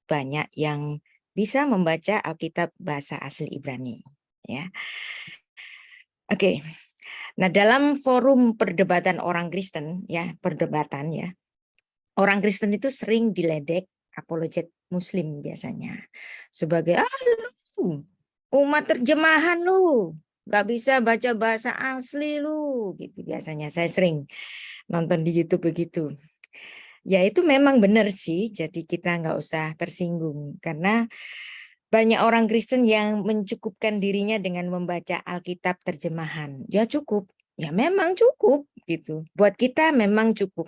banyak yang bisa membaca Alkitab bahasa asli Ibrani. Ya, oke. Nah, dalam forum perdebatan orang Kristen, orang Kristen itu sering diledek apologet Muslim biasanya sebagai lu umat terjemahan lu, nggak bisa baca bahasa asli lu, gitu biasanya. Saya sering nonton di YouTube begitu. Ya itu memang benar sih, jadi kita nggak usah tersinggung karena banyak orang Kristen yang mencukupkan dirinya dengan membaca Alkitab terjemahan. Ya cukup, ya memang cukup gitu. Buat kita memang cukup.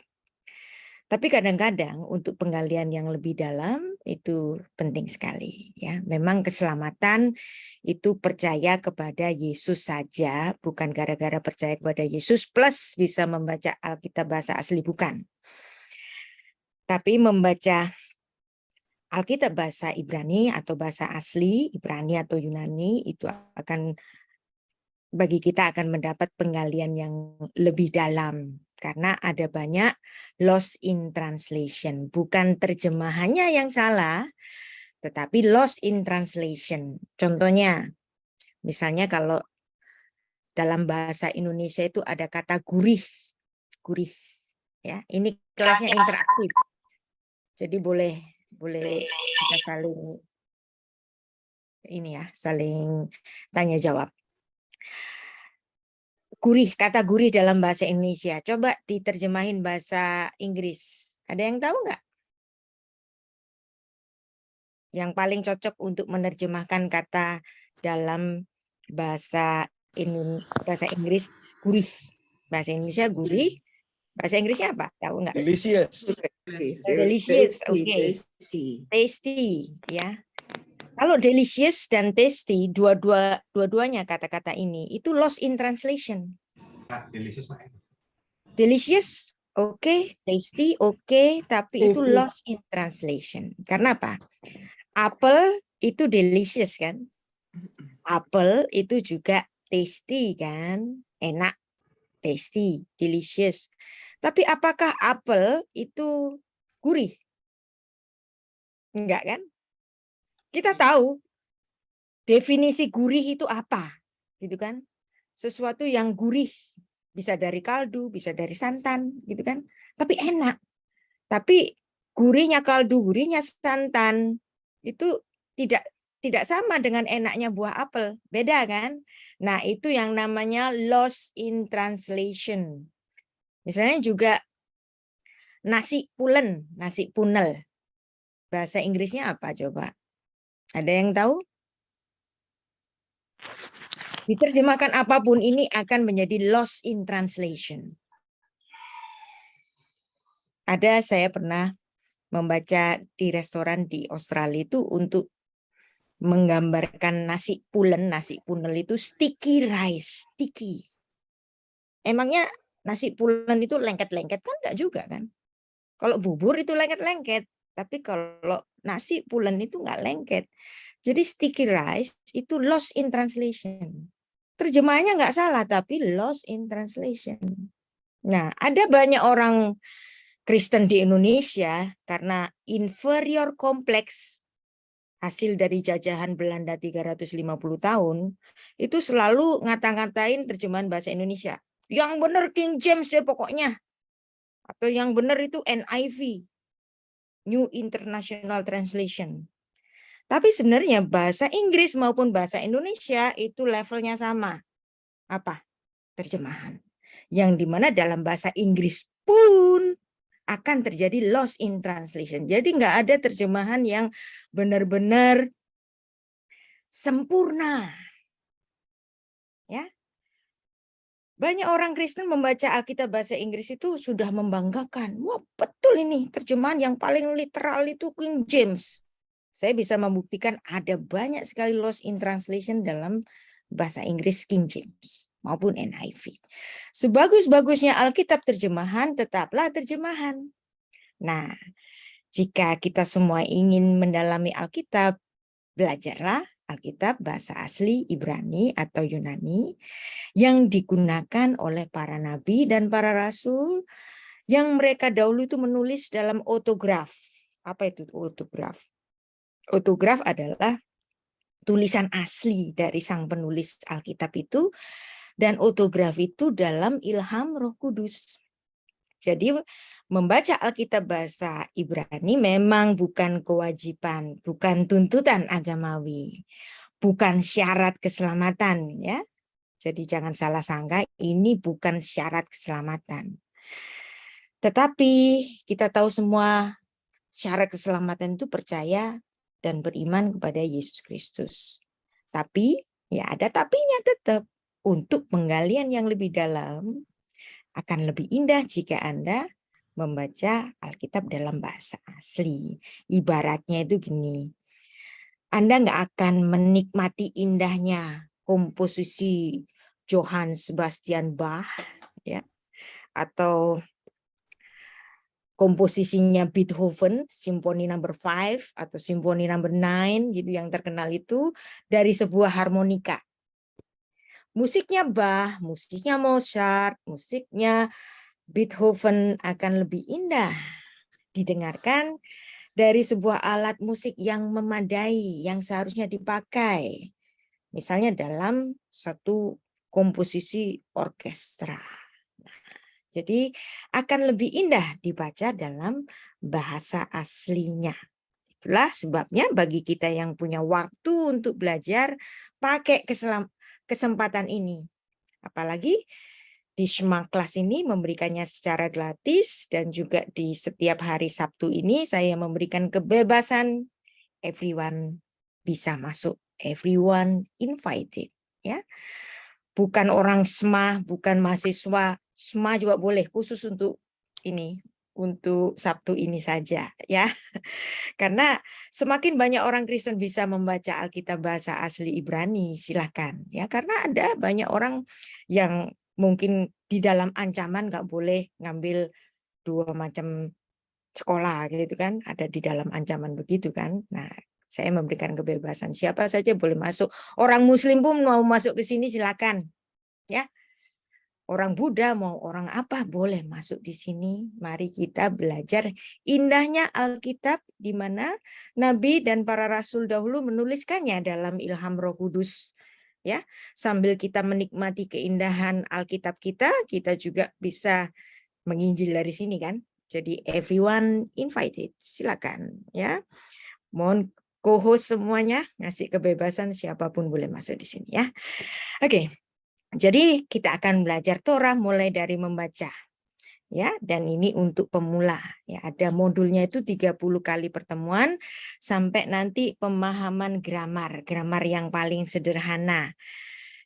Tapi kadang-kadang untuk penggalian yang lebih dalam itu penting sekali ya. Memang keselamatan itu percaya kepada Yesus saja, bukan gara-gara percaya kepada Yesus plus bisa membaca Alkitab bahasa asli, bukan. Tapi membaca Alkitab bahasa Ibrani atau bahasa asli, Ibrani atau Yunani, itu akan bagi kita akan mendapat penggalian yang lebih dalam. Karena ada banyak lost in translation. Bukan terjemahannya yang salah, tetapi lost in translation. Contohnya, misalnya kalau dalam bahasa Indonesia itu ada kata gurih. Gurih. Ya, ini kelasnya interaktif. Jadi boleh kita saling tanya jawab. Gurih, kata gurih dalam bahasa Indonesia. Coba diterjemahin bahasa Inggris. Ada yang tahu nggak? Yang paling cocok untuk menerjemahkan kata dalam bahasa Inggris gurih. Bahasa Indonesia gurih. Bahasa Inggrisnya apa? Tahu nggak? Delicious. Delicious. Oke. Tasty, ya. Kalau delicious dan tasty, dua-duanya kata-kata ini itu lost in translation. Delicious, oke, tasty, oke, tapi itu lost in translation. Karena apa? Apple itu delicious kan? Apple itu juga tasty kan? Enak, tasty, delicious. Tapi apakah apple itu gurih? Enggak kan? Kita tahu definisi gurih itu apa, gitu kan? Sesuatu yang gurih, bisa dari kaldu, bisa dari santan, gitu kan? Tapi enak. Tapi gurihnya kaldu, gurihnya santan itu tidak sama dengan enaknya buah apel, beda kan? Nah, itu yang namanya lost in translation. Misalnya juga nasi pulen, nasi punel. Bahasa Inggrisnya apa coba? Ada yang tahu? Diterjemahkan apapun ini akan menjadi lost in translation. Saya pernah membaca di restoran di Australia itu untuk menggambarkan nasi pulen, nasi punel itu sticky rice, sticky. Emangnya nasi pulen itu lengket-lengket kan? Enggak juga kan? Kalau bubur itu lengket-lengket, tapi kalau nasi pulen itu enggak lengket. Jadi sticky rice itu lost in translation. Terjemahannya enggak salah, tapi lost in translation. Nah, ada banyak orang Kristen di Indonesia karena inferior kompleks hasil dari jajahan Belanda 350 tahun, itu selalu ngata-ngatain terjemahan bahasa Indonesia. Yang benar King James deh pokoknya. Atau yang benar itu NIV, New International Translation. Tapi sebenarnya bahasa Inggris maupun bahasa Indonesia itu levelnya sama. Apa? Terjemahan. Yang dimana dalam bahasa Inggris pun akan terjadi lost in translation. Jadi nggak ada terjemahan yang benar-benar sempurna. Ya. Banyak orang Kristen membaca Alkitab bahasa Inggris itu sudah membanggakan. Wah, betul ini terjemahan yang paling literal itu King James. Saya bisa membuktikan ada banyak sekali lost in translation dalam bahasa Inggris King James maupun NIV. Sebagus-bagusnya Alkitab terjemahan, tetaplah terjemahan. Nah, jika kita semua ingin mendalami Alkitab, belajarlah Alkitab bahasa asli Ibrani atau Yunani yang digunakan oleh para nabi dan para rasul yang mereka dahulu itu menulis dalam autograf. Apa itu autograf? Autograf adalah tulisan asli dari sang penulis Alkitab itu, dan autograf itu dalam ilham Roh Kudus. Jadi membaca Alkitab bahasa Ibrani memang bukan kewajiban, bukan tuntutan agamawi, bukan syarat keselamatan, ya. Jadi jangan salah sangka, ini bukan syarat keselamatan. Tetapi kita tahu semua syarat keselamatan itu percaya dan beriman kepada Yesus Kristus. Tapi ya ada tapinya tetap. Untuk penggalian yang lebih dalam akan lebih indah jika Anda membaca Alkitab dalam bahasa asli. Ibaratnya itu gini, Anda nggak akan menikmati indahnya komposisi Johann Sebastian Bach, ya, atau komposisinya Beethoven, Simfoni number 5 atau Simfoni number 9 gitu yang terkenal itu dari sebuah harmonika. Musiknya Bach, musiknya Mozart, musiknya Beethoven akan lebih indah didengarkan dari sebuah alat musik yang memadai, yang seharusnya dipakai. Misalnya dalam satu komposisi orkestra. Jadi akan lebih indah dibaca dalam bahasa aslinya. Itulah sebabnya bagi kita yang punya waktu untuk belajar, pakai kesempatan ini. Apalagi di Shema Kelas ini memberikannya secara gratis, dan juga di setiap hari Sabtu ini saya memberikan kebebasan, everyone bisa masuk, everyone invited, ya. Bukan orang Shema, bukan mahasiswa, Shema juga boleh, khusus untuk ini, untuk Sabtu ini saja, ya. Karena semakin banyak orang Kristen bisa membaca Alkitab bahasa asli Ibrani, silahkan, ya. Karena ada banyak orang yang mungkin di dalam ancaman nggak boleh ngambil 2 macam sekolah gitu kan, ada di dalam ancaman begitu kan. Nah, saya memberikan kebebasan, siapa saja boleh masuk. Orang Muslim pun mau masuk ke sini silakan, ya. Orang Buddha mau orang apa boleh masuk di sini. Mari kita belajar indahnya Alkitab, di mana Nabi dan para Rasul dahulu menuliskannya dalam ilham Roh Kudus. Ya, sambil kita menikmati keindahan Alkitab kita juga bisa menginjil dari sini kan. Jadi everyone invited, silakan ya. Mohon co-host semuanya ngasih kebebasan, siapapun boleh masuk di sini ya. Oke. Jadi kita akan belajar Torah mulai dari membaca, ya, dan ini untuk pemula, ya. Ada modulnya itu 30 kali pertemuan sampai nanti pemahaman grammar yang paling sederhana.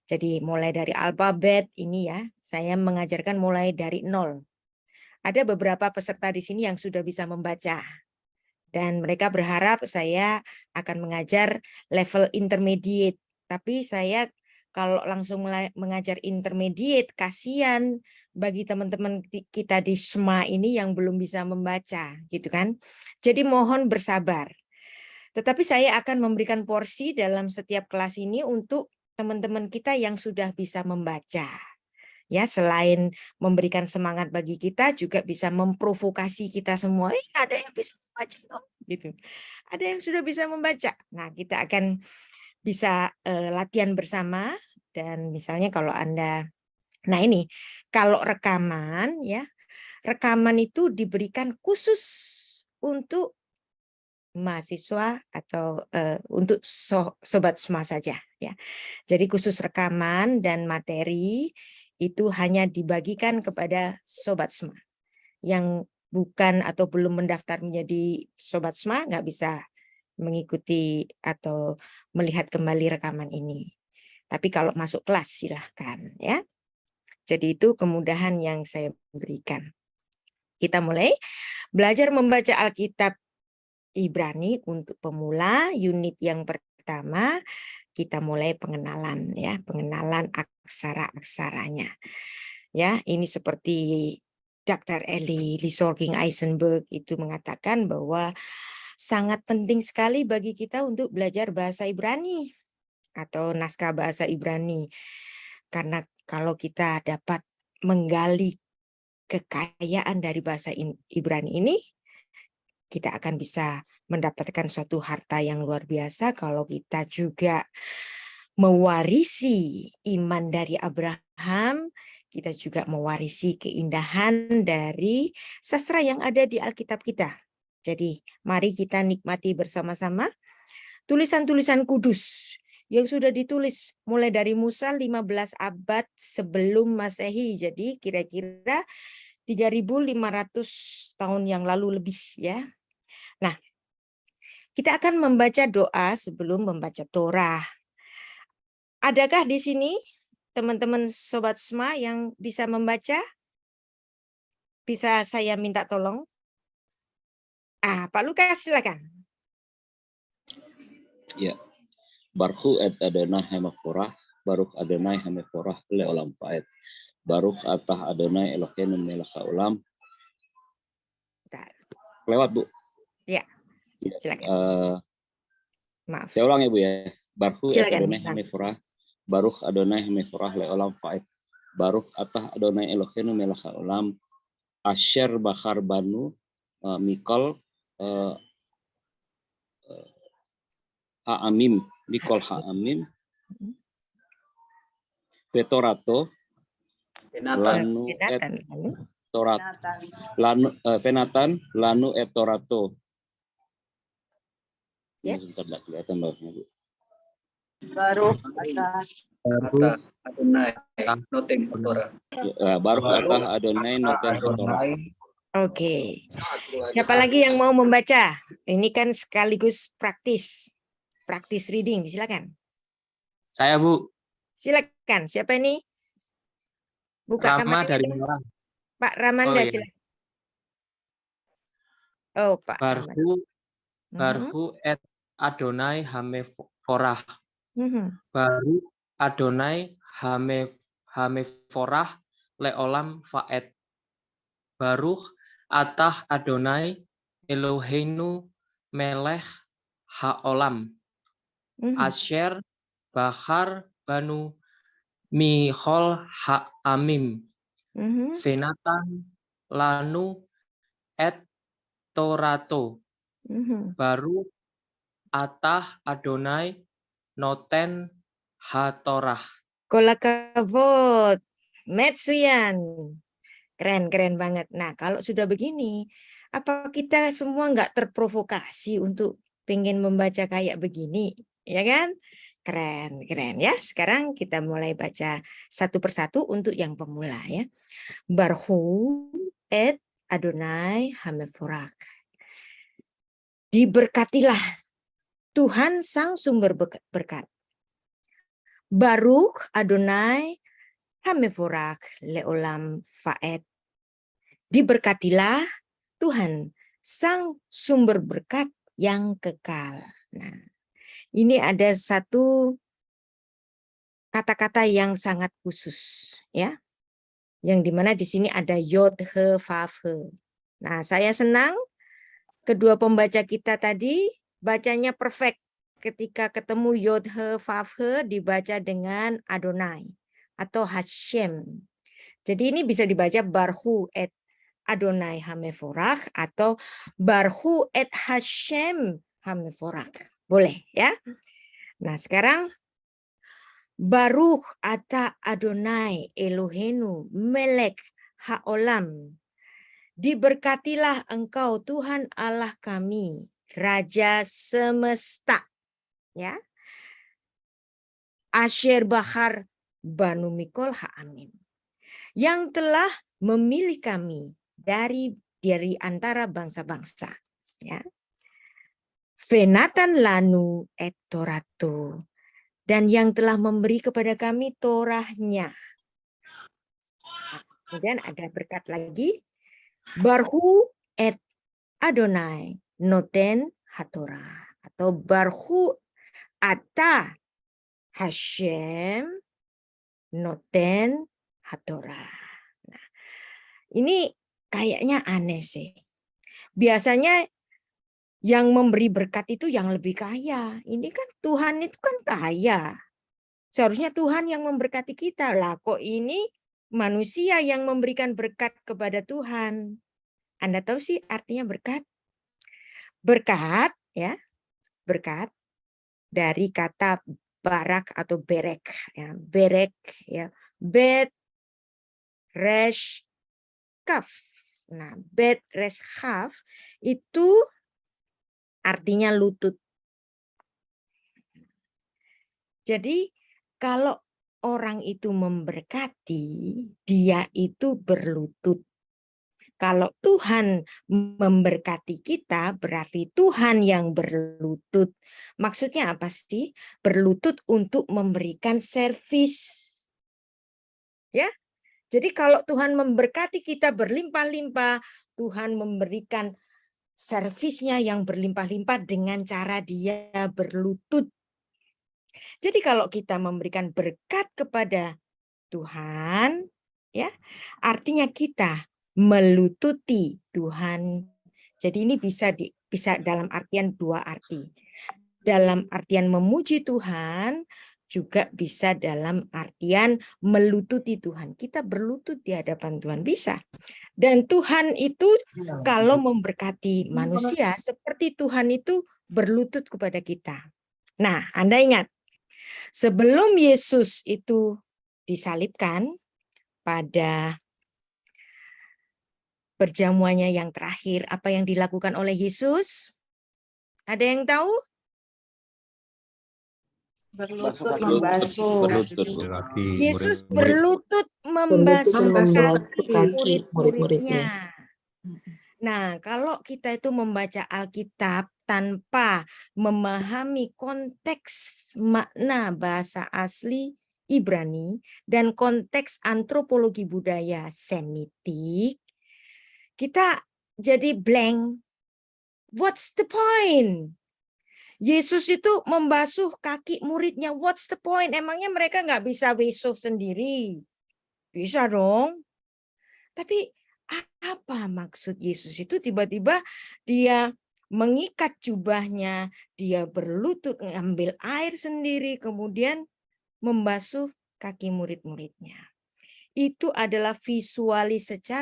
Jadi mulai dari alfabet ini, ya, saya mengajarkan mulai dari 0. Ada beberapa peserta di sini yang sudah bisa membaca, dan mereka berharap saya akan mengajar level intermediate. Tapi saya kalau langsung mengajar intermediate, kasihan bagi teman-teman kita di Shema ini yang belum bisa membaca, gitu kan. Jadi mohon bersabar. Tetapi saya akan memberikan porsi dalam setiap kelas ini untuk teman-teman kita yang sudah bisa membaca. Ya, selain memberikan semangat bagi kita, juga bisa memprovokasi kita semua. Ada yang bisa membaca dong, gitu. Ada yang sudah bisa membaca. Nah, kita akan bisa latihan bersama. Dan misalnya kalau Anda, nah ini, kalau rekaman, ya, rekaman itu diberikan khusus untuk mahasiswa atau untuk sobat Shema saja, ya. Jadi khusus rekaman dan materi itu hanya dibagikan kepada sobat Shema. Yang bukan atau belum mendaftar menjadi sobat Shema nggak bisa mengikuti atau melihat kembali rekaman ini. Tapi kalau masuk kelas silahkan, ya. Jadi itu kemudahan yang saya berikan. Kita mulai belajar membaca Alkitab Ibrani untuk pemula, unit yang pertama. Kita mulai pengenalan, ya, pengenalan aksara-aksaranya. Ya, ini seperti Dr. Eli Lysorging Eisenberg itu mengatakan bahwa sangat penting sekali bagi kita untuk belajar bahasa Ibrani atau naskah bahasa Ibrani. Karena kalau kita dapat menggali kekayaan dari bahasa Ibrani ini, kita akan bisa mendapatkan suatu harta yang luar biasa kalau kita juga mewarisi iman dari Abraham, kita juga mewarisi keindahan dari sastra yang ada di Alkitab kita. Jadi mari kita nikmati bersama-sama tulisan-tulisan kudus yang sudah ditulis mulai dari Musa 15 abad sebelum Masehi. Jadi kira-kira 3.500 tahun yang lalu lebih ya. Nah, kita akan membaca doa sebelum membaca Torah. Adakah di sini teman-teman Sobat Semua yang bisa membaca? Bisa saya minta tolong? Pak Lukas silakan. Ya. Baruch et Adonai hamaforah, Baruch Adonai hamaforah leolam faed. Baruch atah Adonai Eloheinu melech haolam. Lewat, Bu. Ya, silakan. Maaf. Saya ulang ya, Bu ya. Baruch et Silakan. Adonai hamaforah, Baruch Adonai hamaforah leolam faed. Baruch atah Adonai Eloheinu melech haolam. Asher bakar banu mikol ha'amim, mikol ha'amim, petorato, lanu et torat, lanu venatan, lanu et torato. Ya. Sebentar, enggak kelihatan bawahnya, Bu. Baruch Adonai noten Torah. Baruch atah Adonai noten Torah. Oke. Siapa lagi yang mau membaca? Ini kan sekaligus praktis reading. Silakan. Saya, Bu. Silakan. Siapa ini? Buka Rama kamarnya dari dulu. Malang. Pak Ramanda, iya. silakan. Oh, Pak Ramanda. Barhu et Adonai hameforah. Baru Adonai hameforah leolam faed. Baruch atah Adonai Eloheinu melech haolam. Asher bahar banu mihol ha'amim. Venatan lanu et torato. Baru atah Adonai noten hatorah. Kolakavot. Metsuyan. Keren banget. Nah, kalau sudah begini, apa kita semua nggak terprovokasi untuk pengen membaca kayak begini? Ya kan? Keren ya. Sekarang kita mulai baca satu persatu untuk yang pemula ya. Barhu et Adonai hameforak. Diberkatilah Tuhan sang sumber berkat. Baruch Adonai hameforak leolam faed. Diberkatilah Tuhan sang sumber berkat yang kekal. Nah, ini ada satu kata-kata yang sangat khusus ya. Yang dimana di sini ada yod he vav he. Nah, saya senang kedua pembaca kita tadi bacanya perfect. Ketika ketemu yod he vav he dibaca dengan Adonai atau Hashem. Jadi ini bisa dibaca Barhu et Adonai hameforach atau Barhu et Hashem hameforach. Boleh ya. Nah, sekarang Baruch ata Adonai Eloheinu melech haolam. Diberkatilah engkau Tuhan Allah kami, Raja semesta. Ya. Asher bahar banu mikol ha'amim. Yang telah memilih kami dari antara bangsa-bangsa. Ya. Venatan lanu et toratu. Dan yang telah memberi kepada kami Torahnya. Kemudian ada berkat lagi. Barhu et Adonai noten hatorah. Atau Barhu ata Hashem noten hatorah. Nah, ini kayaknya aneh sih. Biasanya yang memberi berkat itu yang lebih kaya. Ini kan Tuhan itu kan kaya. Seharusnya Tuhan yang memberkati kita. Lah kok ini manusia yang memberikan berkat kepada Tuhan. Anda tahu sih artinya berkat? Berkat, ya, berkat dari kata barak atau berek, ya, berek, ya, bet, resh, kaf. Nah, bet, resh, kaf itu artinya lutut. Jadi kalau orang itu memberkati, dia itu berlutut. Kalau Tuhan memberkati kita, berarti Tuhan yang berlutut. Maksudnya apa sih? Berlutut untuk memberikan servis. Ya. Jadi kalau Tuhan memberkati kita berlimpah-limpah, Tuhan memberikan servisnya yang berlimpah-limpah dengan cara dia berlutut. Jadi kalau kita memberikan berkat kepada Tuhan, ya, artinya kita melututi Tuhan. Jadi ini bisa dalam artian dua arti. Dalam artian memuji Tuhan, juga bisa dalam artian melututi Tuhan. Kita berlutut di hadapan Tuhan, bisa. Dan Tuhan itu kalau memberkati manusia, seperti Tuhan itu berlutut kepada kita. Nah, Anda ingat, sebelum Yesus itu disalibkan pada perjamuannya yang terakhir, apa yang dilakukan oleh Yesus? Ada yang tahu? Berlutut membasuh. Yesus berlutut membasuh kaki murid-muridnya. Nah, kalau kita itu membaca Alkitab tanpa memahami konteks makna bahasa asli Ibrani dan konteks antropologi budaya Semitik, kita jadi blank. What's the point? Yesus itu membasuh kaki muridnya. What's the point? Emangnya mereka nggak bisa basuh sendiri? Bisa dong. Tapi apa maksud Yesus itu? Tiba-tiba dia mengikat jubahnya, dia berlutut, ngambil air sendiri, kemudian membasuh kaki murid-muridnya. Itu adalah visualitas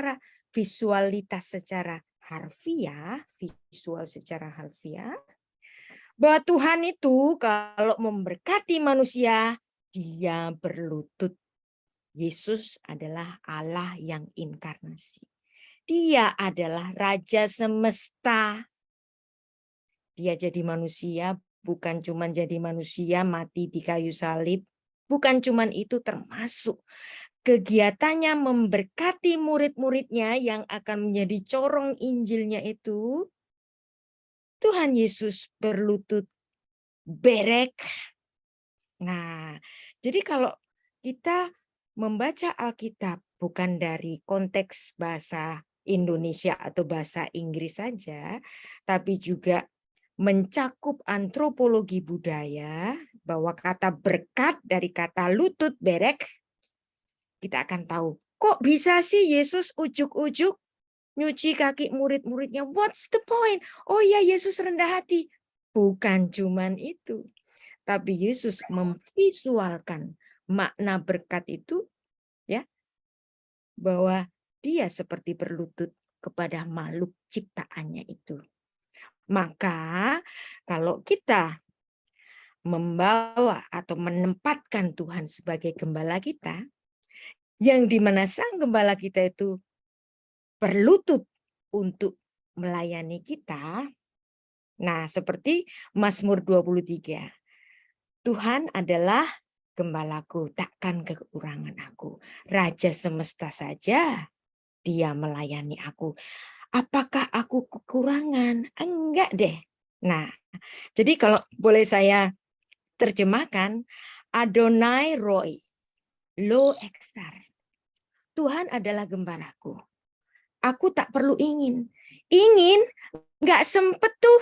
secara harfiah, visual secara harfiah, bahwa Tuhan itu kalau memberkati manusia, dia berlutut. Yesus adalah Allah yang inkarnasi. Dia adalah Raja semesta. Dia jadi manusia, bukan cuma jadi manusia mati di kayu salib. Bukan cuma itu, termasuk kegiatannya memberkati murid-muridnya yang akan menjadi corong Injilnya itu. Tuhan Yesus berlutut berek. Nah, jadi kalau kita membaca Alkitab bukan dari konteks bahasa Indonesia atau bahasa Inggris saja, tapi juga mencakup antropologi budaya, bahwa kata berkat dari kata lutut berek, kita akan tahu, kok bisa sih Yesus ujuk-ujuk nyuci kaki murid-muridnya? What's the point? Oh ya, Yesus rendah hati. Bukan cuman itu. Tapi Yesus memvisualkan makna berkat itu, ya, bahwa dia seperti berlutut kepada makhluk ciptaannya itu. Maka kalau kita membawa atau menempatkan Tuhan sebagai gembala kita, yang dimana sang gembala kita itu berlutut untuk melayani kita. Nah, seperti Mazmur 23. Tuhan adalah gembalaku, takkan kekurangan aku. Raja semesta saja dia melayani aku. Apakah aku kekurangan? Enggak deh. Nah, jadi kalau boleh saya terjemahkan, Adonai Roy, lo eksar. Tuhan adalah gembalaku. Aku tak perlu ingin. Ingin, enggak sempet tuh.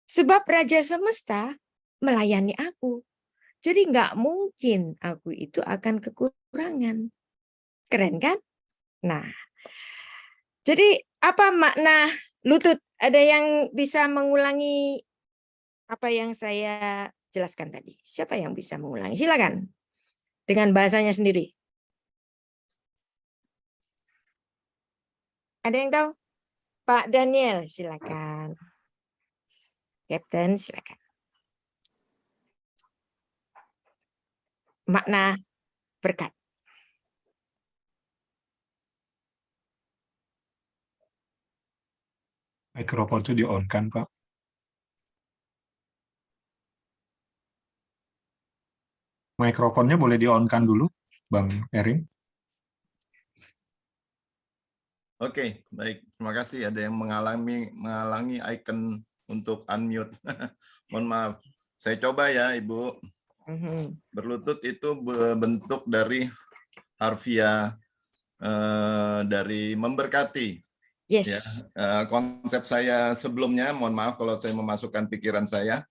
Sebab Raja semesta melayani aku. Jadi nggak mungkin aku itu akan kekurangan. Keren kan? Nah, jadi apa makna lutut? Ada yang bisa mengulangi apa yang saya jelaskan tadi? Siapa yang bisa mengulangi? Silakan. Dengan bahasanya sendiri. Ada yang tahu? Pak Daniel, silakan. Captain, silakan. Makna berkat. Mikrofon itu di-on kan, Pak? Mikrofonnya boleh di-on kan dulu, Bang Erin? Oke, baik. Terima kasih. Ada yang menghalangi icon untuk unmute. Mohon maaf. Saya coba ya, Ibu. Berlutut itu bentuk dari harfiah dari memberkati. Yes. Ya, konsep saya sebelumnya, mohon maaf kalau saya memasukkan pikiran saya.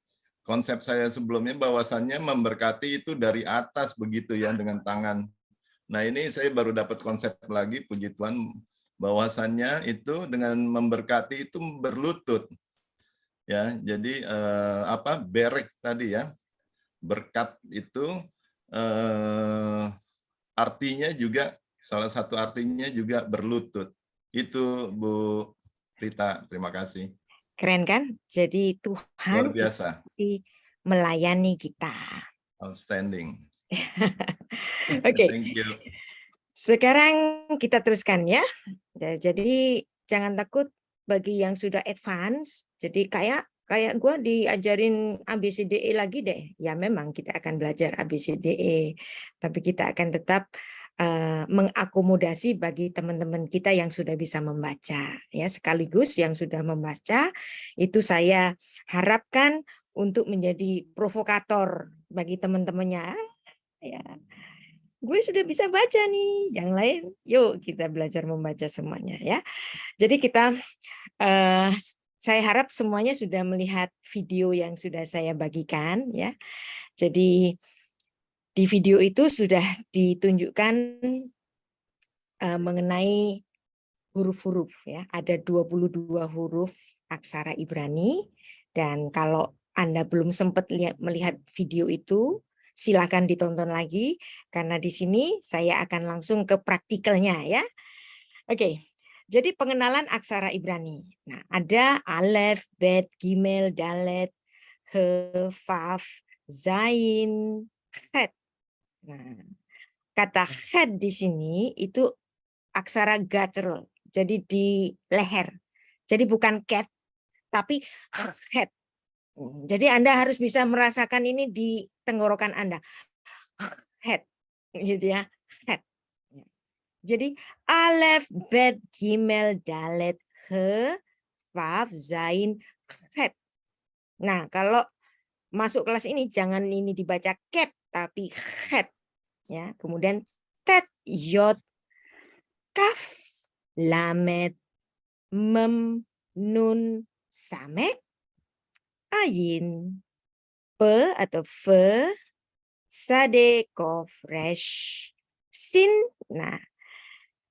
Konsep saya sebelumnya bahwasannya memberkati itu dari atas begitu ya, dengan tangan. Nah, ini saya baru dapat konsep lagi, puji Tuhan, bahwasannya itu dengan memberkati itu berlutut. Ya, jadi berek tadi ya. Berkat itu artinya juga, salah satu artinya juga berlutut. Itu Bu Rita, terima kasih. Keren kan? Jadi Tuhan Luar biasa. melayani kita. Outstanding. Oke. Thank you. Sekarang kita teruskan ya. Jadi jangan takut bagi yang sudah advance. Jadi kayak gue diajarin ABCDE lagi deh. Ya memang kita akan belajar ABCDE. Tapi kita akan tetap mengakomodasi bagi teman-teman kita yang sudah bisa membaca. Ya, sekaligus yang sudah membaca itu saya harapkan untuk menjadi provokator bagi teman-temannya. Ya, gue sudah bisa baca nih, yang lain yuk kita belajar membaca semuanya ya. Jadi kita saya harap semuanya sudah melihat video yang sudah saya bagikan ya. Jadi di video itu sudah ditunjukkan mengenai huruf-huruf ya. Ada 22 huruf aksara Ibrani, dan kalau Anda belum sempat melihat video itu, silakan ditonton lagi karena di sini saya akan langsung ke praktikalnya ya. Oke. Jadi pengenalan aksara Ibrani. Nah, ada alef, bet, gimel, dalet, he, faf, zain, khet. Nah, kata khet di sini itu aksara guttural. Jadi di leher. Jadi bukan cat, tapi khet. Jadi Anda harus bisa merasakan ini di tenggorokan Anda. Head, gitu ya. Head. Jadi alef, bet, gimel, dalet, he, faf, zain, head. Nah, kalau masuk kelas ini jangan ini dibaca cat tapi head. Ya, kemudian tet, yod, kaf, lamet, mem, nun, samek, ayin, pe atau fe, sade, kof, resh, sin. Nah,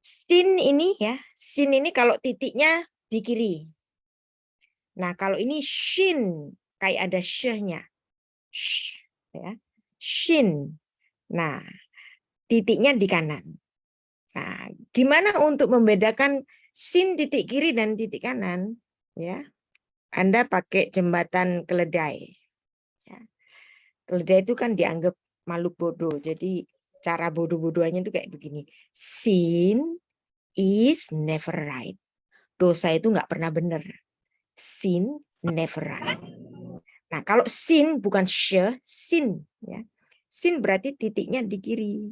sin ini ya, sin ini kalau titiknya di kiri. Nah, kalau ini shin, kayak ada sh-nya. Sh, ya. Shin. Nah, titiknya di kanan. Nah, gimana untuk membedakan sin titik kiri dan titik kanan? Ya, Anda pakai jembatan keledai. Ya. Keledai itu kan dianggap makhluk bodoh. Jadi cara bodoh-bodohannya itu kayak begini. Sin is never right. Dosa itu nggak pernah benar. Sin never right. Nah, kalau sin bukan sh, sin ya. Sin berarti titiknya di kiri.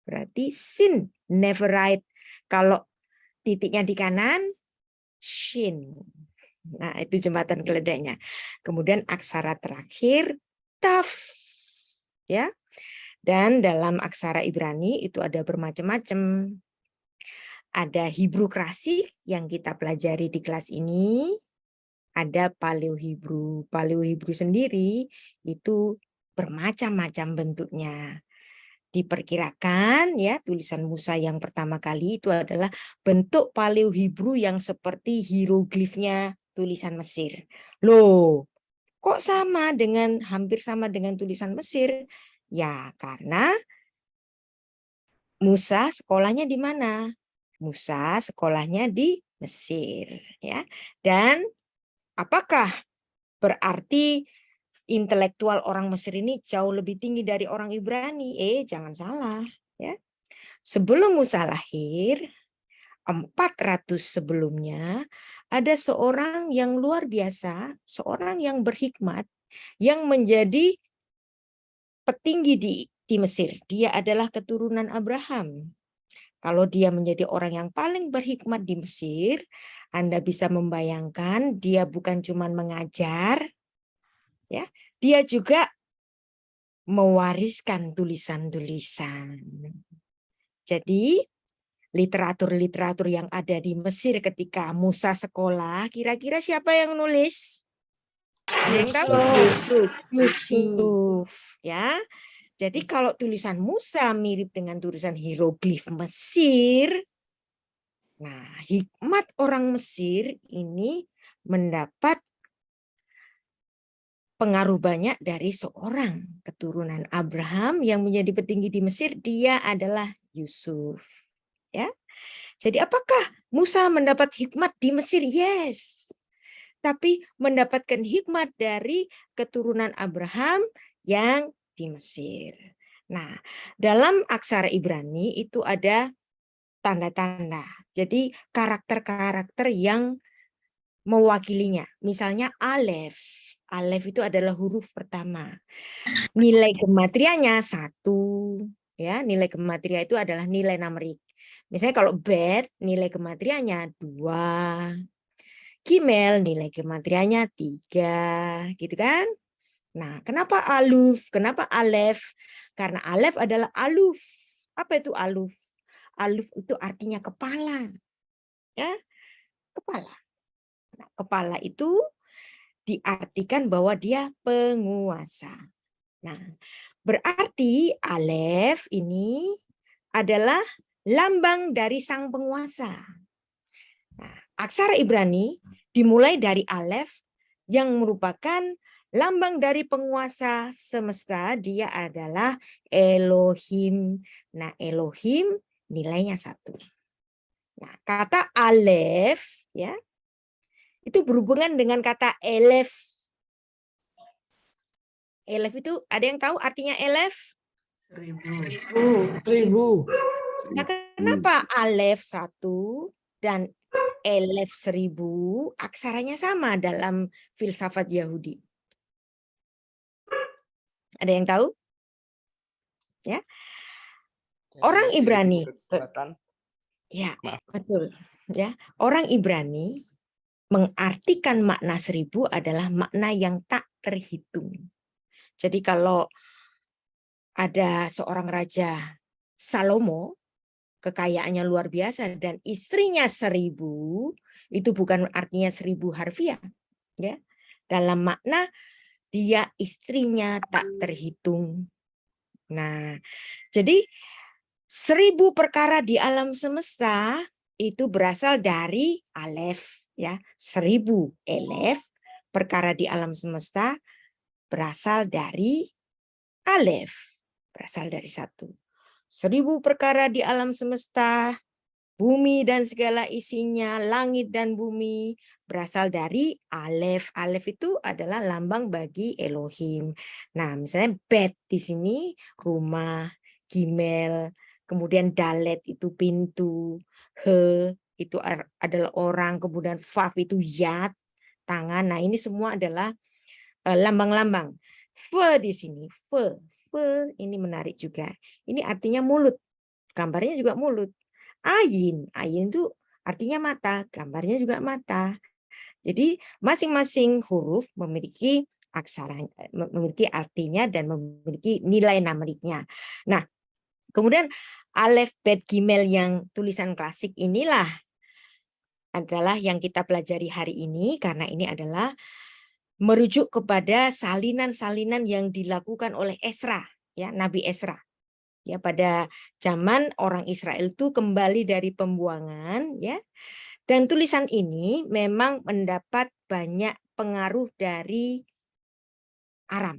Berarti sin never right. Kalau titiknya di kanan, shin. Nah, itu jembatan keledainya. Kemudian aksara terakhir taf. Ya. Dan dalam aksara Ibrani itu ada bermacam-macam. Ada Hebrew klasik yang kita pelajari di kelas ini. Ada Paleo Hebrew. Paleo Hebrew sendiri itu bermacam-macam bentuknya. Diperkirakan ya tulisan Musa yang pertama kali itu adalah bentuk Paleo Hebrew yang seperti hieroglifnya tulisan Mesir. Loh, kok hampir sama dengan tulisan Mesir? Ya, karena Musa sekolahnya di mana? Musa sekolahnya di Mesir, ya. Dan apakah berarti intelektual orang Mesir ini jauh lebih tinggi dari orang Ibrani. Jangan salah, ya. Sebelum Musa lahir, 400 sebelumnya, ada seorang yang luar biasa, seorang yang berhikmat, yang menjadi petinggi di Mesir. Dia adalah keturunan Abraham. Kalau dia menjadi orang yang paling berhikmat di Mesir, Anda bisa membayangkan dia bukan cuma mengajar, ya, dia juga mewariskan tulisan-tulisan. Jadi literatur-literatur yang ada di Mesir ketika Musa sekolah, kira-kira siapa yang nulis? Ada yang tahu? Yusuf, ya. Jadi kalau tulisan Musa mirip dengan tulisan hieroglif Mesir, nah hikmat orang Mesir ini mendapat pengaruh banyak dari seorang keturunan Abraham yang menjadi petinggi di Mesir. Dia adalah Yusuf, ya. Jadi apakah Musa mendapat hikmat di Mesir? Yes. Tapi mendapatkan hikmat dari keturunan Abraham yang di Mesir. Nah, dalam aksara Ibrani itu ada tanda-tanda. Jadi karakter-karakter yang mewakilinya. Misalnya alef. Alef itu adalah huruf pertama. Nilai gematrianya 1. Ya, nilai gematria itu adalah nilai numerik. Misalnya kalau bet, nilai gematrianya 2. Gimel, nilai gematrianya 3. Gitu kan? Nah, kenapa aluf? Kenapa alef? Karena alef adalah aluf. Apa itu aluf? Aluf itu artinya kepala. Ya, kepala. Nah, kepala itu diartikan bahwa dia penguasa. Nah, berarti alef ini adalah lambang dari sang penguasa. Nah, aksara Ibrani dimulai dari alef yang merupakan lambang dari penguasa semesta. Dia adalah Elohim. Nah, Elohim nilainya 1. Nah, kata alef, ya, itu berhubungan dengan kata elef. Elef itu ada yang tahu artinya elef? 1000. Nah, kenapa alef 1 dan elef 1000 aksaranya sama dalam filsafat Yahudi? Ada yang tahu? Ya. Orang Ibrani. Ya, betul. Ya, orang Ibrani mengartikan makna 1000 adalah makna yang tak terhitung. Jadi kalau ada seorang raja Salomo, kekayaannya luar biasa dan istrinya 1000, itu bukan artinya 1000 harfiah, ya. Dalam makna dia istrinya tak terhitung. Nah, jadi 1000 perkara di alam semesta itu berasal dari alef, ya. 1000 elef perkara di alam semesta berasal dari alef, berasal dari 1. 1000 perkara di alam semesta, bumi dan segala isinya, langit dan bumi, berasal dari alef. Alef itu adalah lambang bagi Elohim. Nah, misalnya bet di sini rumah, gimel, kemudian dalet itu pintu, he itu adalah orang, kemudian faf itu yad, tangan. Nah, ini semua adalah lambang-lambang. Fe di sini, fe ini menarik juga. Ini artinya mulut. Gambarnya juga mulut. Ayin itu artinya mata, gambarnya juga mata. Jadi masing-masing huruf memiliki aksara, memiliki artinya dan memiliki nilai numeriknya. Nah, kemudian alef, bet, gimel yang tulisan klasik inilah adalah yang kita pelajari hari ini, karena ini adalah merujuk kepada salinan-salinan yang dilakukan oleh Esra, ya, Nabi Esra. Ya, pada zaman orang Israel itu kembali dari pembuangan, ya. Dan tulisan ini memang mendapat banyak pengaruh dari Aram.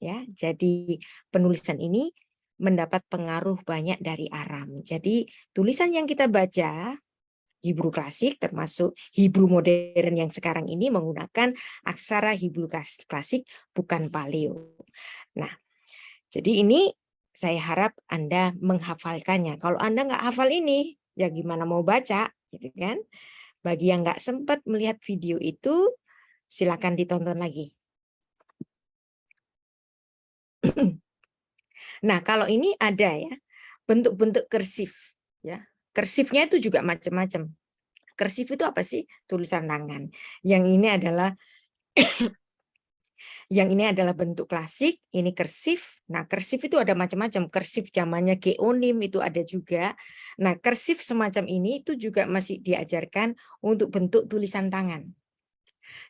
Ya, jadi penulisan ini mendapat pengaruh banyak dari Aram. Jadi tulisan yang kita baca Hebrew klasik termasuk Hebrew modern yang sekarang ini menggunakan aksara Hebrew klasik bukan paleo. Nah, jadi ini saya harap Anda menghafalkannya. Kalau Anda nggak hafal ini, ya gimana mau baca, gitu kan? Bagi yang nggak sempat melihat video itu, silakan ditonton lagi. Nah, kalau ini ada ya, bentuk-bentuk kersif. Ya, kersifnya itu juga macam-macam. Kersif itu apa sih? Tulisan tangan. Yang ini adalah bentuk klasik, ini kersif. Nah, kersif itu ada macam-macam. Kersif zamannya geonim itu ada juga. Nah, kersif semacam ini itu juga masih diajarkan untuk bentuk tulisan tangan.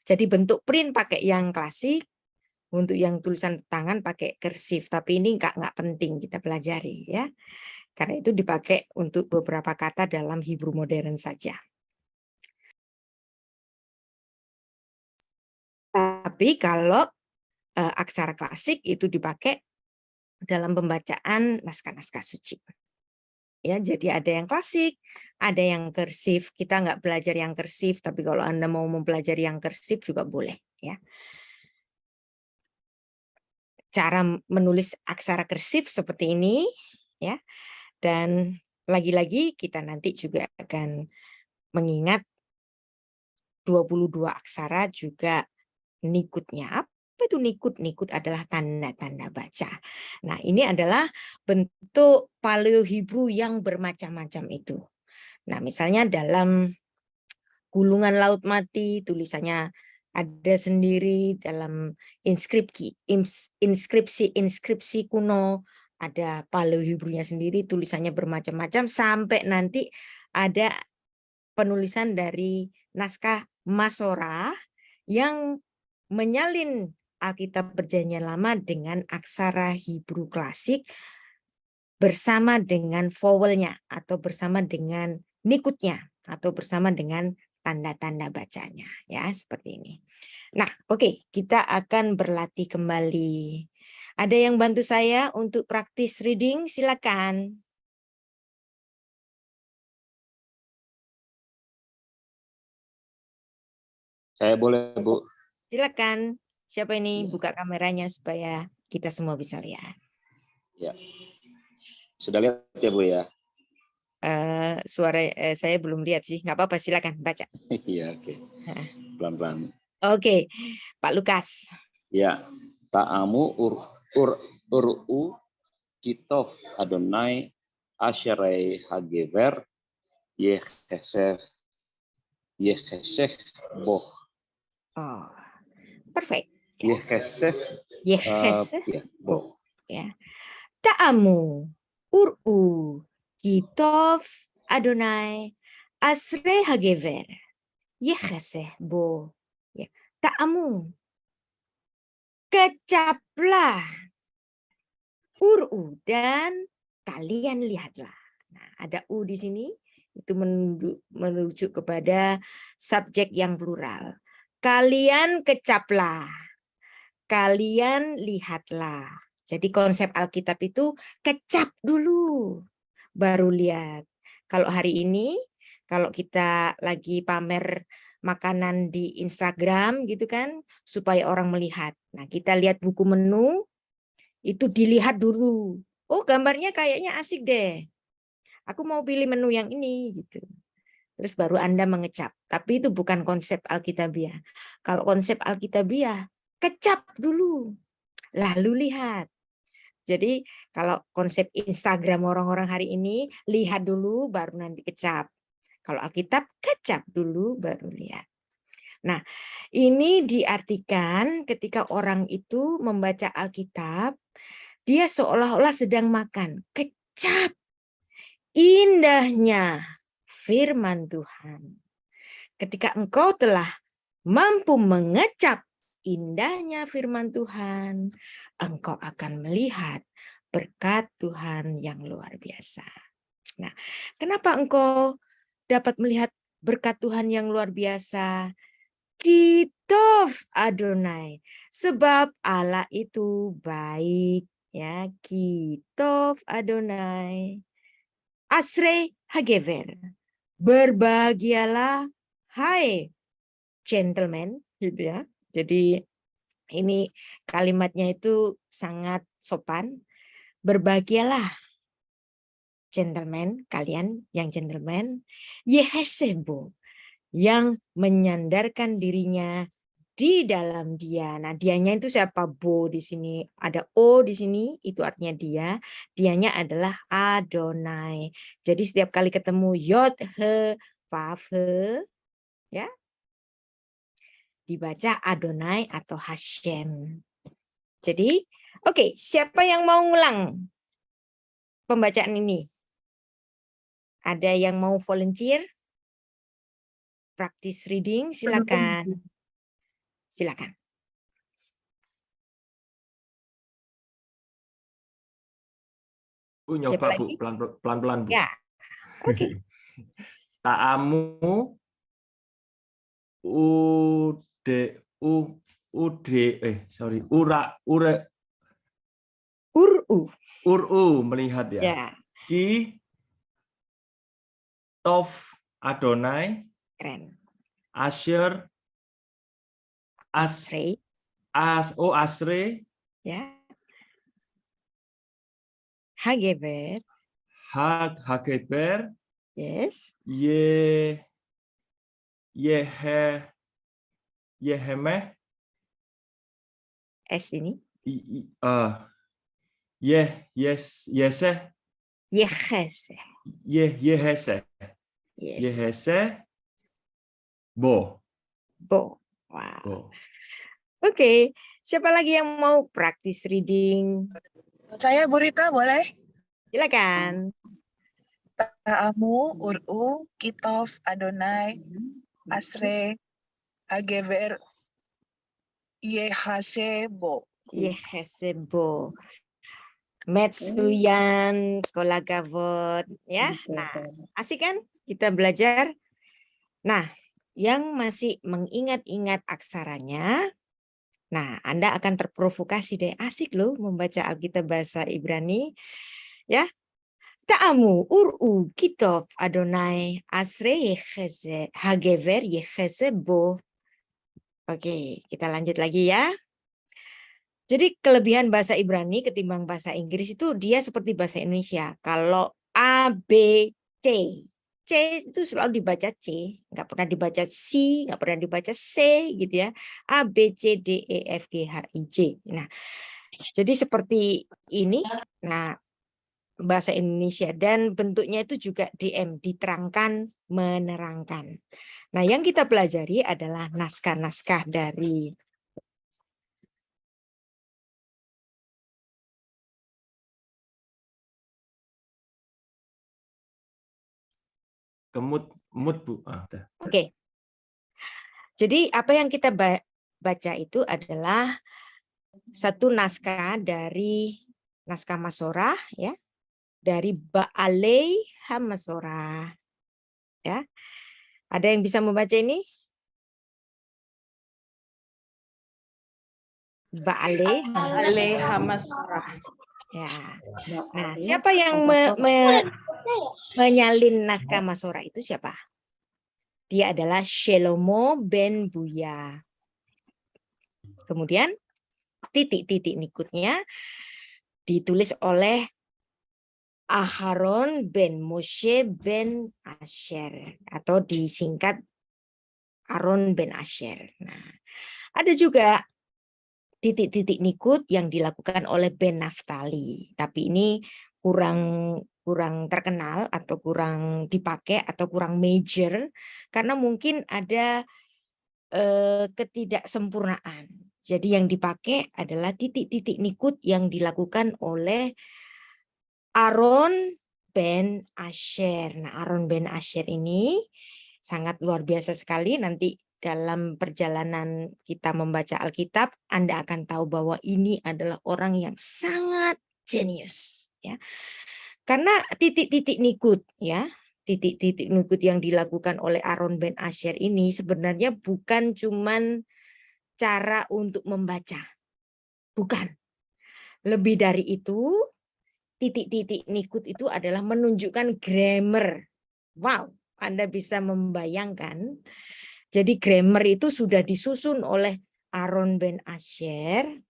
Jadi bentuk print pakai yang klasik, untuk yang tulisan tangan pakai kersif. Tapi ini nggak penting kita pelajari ya. Karena itu dipakai untuk beberapa kata dalam Hebrew modern saja. Tapi kalau aksara klasik itu dipakai dalam pembacaan naskah-naskah suci. Ya, jadi ada yang klasik, ada yang kersif. Kita nggak belajar yang kersif, tapi kalau Anda mau mempelajari yang kersif juga boleh. Ya. Cara menulis aksara kersif seperti ini, ya. Dan lagi-lagi kita nanti juga akan mengingat 22 aksara juga nikutnya. Apa itu nikut? Nikut adalah tanda-tanda baca. Nah, ini adalah bentuk Paleo Hebrew yang bermacam-macam itu. Nah, misalnya dalam Gulungan Laut Mati tulisannya ada sendiri, dalam inskripsi kuno ada Paleo Hebrew-nya sendiri, tulisannya bermacam-macam sampai nanti ada penulisan dari naskah Masorah yang menyalin Alkitab Perjanjian Lama dengan aksara Hebrew klasik bersama dengan vowelnya atau bersama dengan nikutnya atau bersama dengan tanda-tanda bacanya, ya seperti ini. Nah, oke, kita akan berlatih kembali. Ada yang bantu saya untuk praktis reading? Silakan. Saya boleh, Bu. Silakan. Siapa ini? Ya. Buka kameranya supaya kita semua bisa lihat. Ya. Sudah lihat ya, Bu ya? Suara saya belum lihat sih. Nggak apa-apa, silakan baca. Iya, oke. Pelan-pelan. Oke, Pak Lukas. Ya. Ta'amu ur'u kitov Adonai asherei hagever yecheseh boh. Oh, perfect. Yecheseh boh. Ya. Ta'amu ur'u kitov Adonai asre hagever yecheseh bo. Ya. Ta'amu, kecaplah, ur'u, dan kalian lihatlah. Nah, ada u di sini, itu merujuk kepada subjek yang plural. Kalian kecaplah, kalian lihatlah. Jadi konsep Alkitab itu kecap dulu, baru lihat. Kalau hari ini, kalau kita lagi pamer makanan di Instagram gitu kan, supaya orang melihat. Nah, kita lihat buku menu, itu dilihat dulu. Oh, gambarnya kayaknya asik deh. Aku mau pilih menu yang ini gitu. Terus baru Anda mengecap. Tapi itu bukan konsep Alkitabiah. Kalau konsep Alkitabiah, kecap dulu, lalu lihat. Jadi kalau konsep Instagram orang-orang hari ini, lihat dulu baru nanti kecap. Kalau Alkitab, kecap dulu baru lihat. Nah, ini diartikan ketika orang itu membaca Alkitab, dia seolah-olah sedang makan. Kecap indahnya firman Tuhan. Ketika engkau telah mampu mengecap indahnya firman Tuhan, engkau akan melihat berkat Tuhan yang luar biasa. Nah, kenapa engkau dapat melihat berkat Tuhan yang luar biasa? Kitov Adonai, sebab Allah itu baik, ya. Kitov Adonai, Asre Hagever, Berbahagialah, hai gentleman, gitu ya. Jadi ini kalimatnya itu sangat sopan. Berbahagialah, gentleman, kalian yang gentleman, yehesebo, yang menyandarkan dirinya di dalam dia. Nah, dianya itu siapa? Bo di sini. Ada O di sini, itu artinya dia. Dianya adalah Adonai. Jadi setiap kali ketemu Yod, He, Vav, He, ya, dibaca Adonai atau Hashem. Jadi, oke, siapa yang mau ngulang pembacaan ini? Ada yang mau volunteer? Practice reading, silakan. Silakan. Bu, Siapa nyoba Bu, lagi? pelan-pelan Bu. Ya, oke. Ta'amu uru melihat ya. Ya, Ki Tov Adonai keren. Asher Asrei, Asre ya. Hageber, Hageber yes. Yehemeh S ini. Yeseh Yehese, Yehese yes. Bo. Bo. Wow. Oke, siapa lagi yang mau practice reading? Saya Bu Rita, boleh? Silakan. Ta'amu, Uru, Kitov, Adonai, Asre, Hageber, Yehasebo. Yehesebo. Metsuyan, kolagavot, ya. Nah, asik kan kita belajar? Nah, yang masih mengingat-ingat aksaranya, nah, Anda akan terprovokasi deh. Asik loh membaca Alkitab bahasa Ibrani. Ya. Ta'amu, Uru, Kitov, Adonai, Asre, Yechese, Hagever, Yechesebo. Oke, kita lanjut lagi ya. Jadi kelebihan bahasa Ibrani ketimbang bahasa Inggris itu dia seperti bahasa Indonesia. Kalau A, B, C. C itu selalu dibaca C. Nggak pernah dibaca C, nggak pernah dibaca C gitu ya. A, B, C, D, E, F, G, H, I, J. Nah, jadi seperti ini. Nah, bahasa Indonesia. Dan bentuknya itu juga DM, diterangkan, menerangkan. Nah, yang kita pelajari adalah naskah-naskah dari Kemut Bu. Oke. Jadi apa yang kita baca itu adalah satu naskah dari naskah Masorah ya. Dari Baalei HaMasorah. Ya. Ada yang bisa membaca ini? Baalei HaMasorah. Ya. Nah, siapa yang menyalin naskah Masorah itu siapa? Dia adalah Shelomo ben Buya. Kemudian titik-titik nikutnya ditulis oleh Aharon ben Moshe ben Asher atau disingkat Aaron ben Asher. Nah, ada juga titik-titik nikut yang dilakukan oleh Ben Naftali, tapi ini kurang terkenal atau kurang dipakai atau kurang major karena mungkin ada ketidaksempurnaan. Jadi yang dipakai adalah titik-titik nikut yang dilakukan oleh Aaron ben Asher. Nah, Aaron ben Asher ini sangat luar biasa sekali. Nanti dalam perjalanan kita membaca Alkitab, Anda akan tahu bahwa ini adalah orang yang sangat jenius, ya. Karena titik-titik nikut, ya, titik-titik nikut yang dilakukan oleh Aaron ben Asher ini sebenarnya bukan cuman cara untuk membaca, bukan. Lebih dari itu, titik-titik nikut itu adalah menunjukkan grammar. Wow, Anda bisa membayangkan. Jadi grammar itu sudah disusun oleh Aaron Ben Asher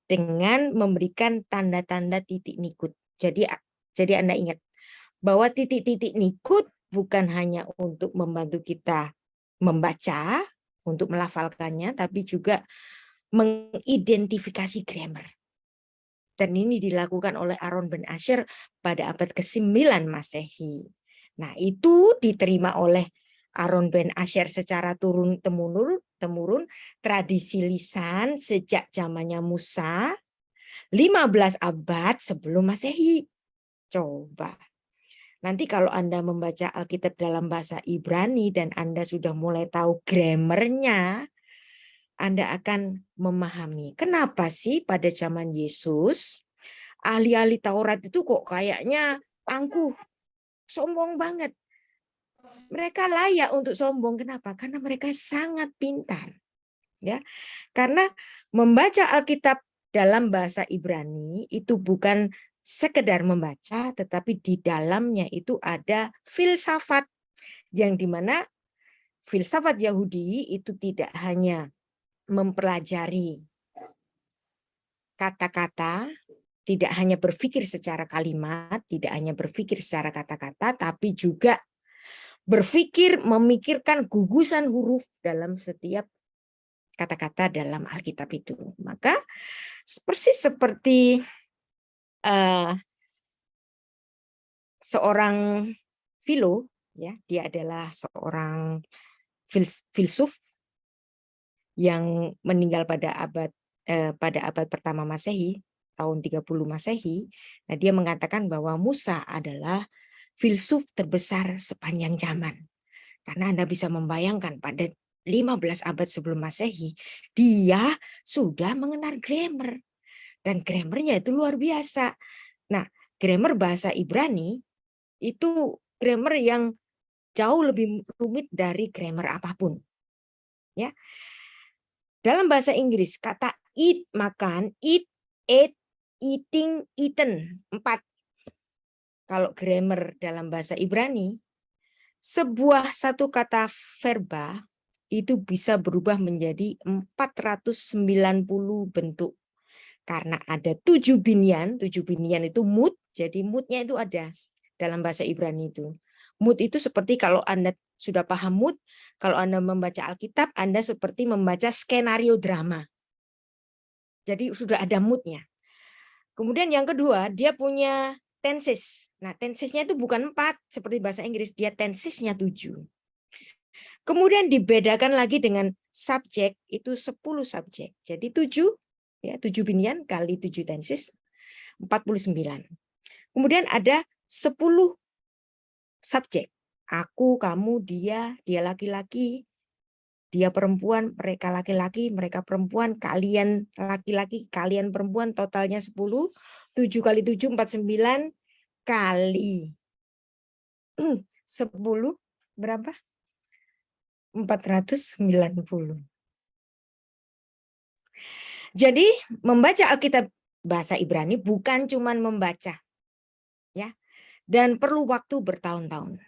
dengan memberikan tanda-tanda titik nikut. Jadi Anda ingat bahwa titik-titik nikut bukan hanya untuk membantu kita membaca, untuk melafalkannya, tapi juga mengidentifikasi grammar. Dan ini dilakukan oleh Aaron Ben Asher pada abad ke-9 Masehi. Nah, itu diterima oleh Aaron Ben Asher secara turun-temurun tradisi lisan sejak zamannya Musa, 15 abad sebelum Masehi. Coba. Nanti kalau Anda membaca Alkitab dalam bahasa Ibrani dan Anda sudah mulai tahu grammarnya, Anda akan memahami kenapa sih pada zaman Yesus ahli-ahli Taurat itu kok kayaknya tangguh, sombong banget. Mereka layak untuk sombong. Kenapa? Karena mereka sangat pintar. Ya, karena membaca Alkitab dalam bahasa Ibrani itu bukan sekedar membaca, tetapi di dalamnya itu ada filsafat, yang dimana filsafat Yahudi itu tidak hanya mempelajari kata-kata, tidak hanya berpikir secara kalimat, tidak hanya berpikir secara kata-kata, tapi juga berpikir, memikirkan gugusan huruf dalam setiap kata-kata dalam Alkitab itu. Maka persis seperti seorang Philo, ya, dia adalah seorang filsuf yang meninggal pada abad pertama Masehi, tahun 30 Masehi. Nah, dia mengatakan bahwa Musa adalah filsuf terbesar sepanjang zaman. Karena Anda bisa membayangkan pada 15 abad sebelum Masehi, dia sudah mengenal grammar. Dan grammarnya itu luar biasa. Nah, grammar bahasa Ibrani itu grammar yang jauh lebih rumit dari grammar apapun. Ya. Dalam bahasa Inggris, kata eat, makan, eat, ate, eating, eaten, 4. Kalau grammar dalam bahasa Ibrani, satu kata verba itu bisa berubah menjadi 490 bentuk. Karena ada 7 binyan itu mood, jadi moodnya itu ada dalam bahasa Ibrani itu. Mood itu seperti kalau Anda sudah paham mood, kalau Anda membaca Alkitab, Anda seperti membaca skenario drama. Jadi sudah ada moodnya. Kemudian yang kedua, dia punya tenses. Nah, tensesnya itu bukan 4 seperti bahasa Inggris, dia tensesnya 7. Kemudian dibedakan lagi dengan subjek, itu 10 subjek. Jadi 7, ya, 7 binyan kali 7 tenses, 49. Kemudian ada 10 subjek. Aku, kamu, dia laki-laki, dia perempuan, mereka laki-laki, mereka perempuan, kalian laki-laki, kalian perempuan, totalnya 10. 7 kali 7, 49 kali 10, berapa? 490. Jadi membaca Alkitab bahasa Ibrani bukan cuma membaca, ya, dan perlu waktu bertahun-tahun.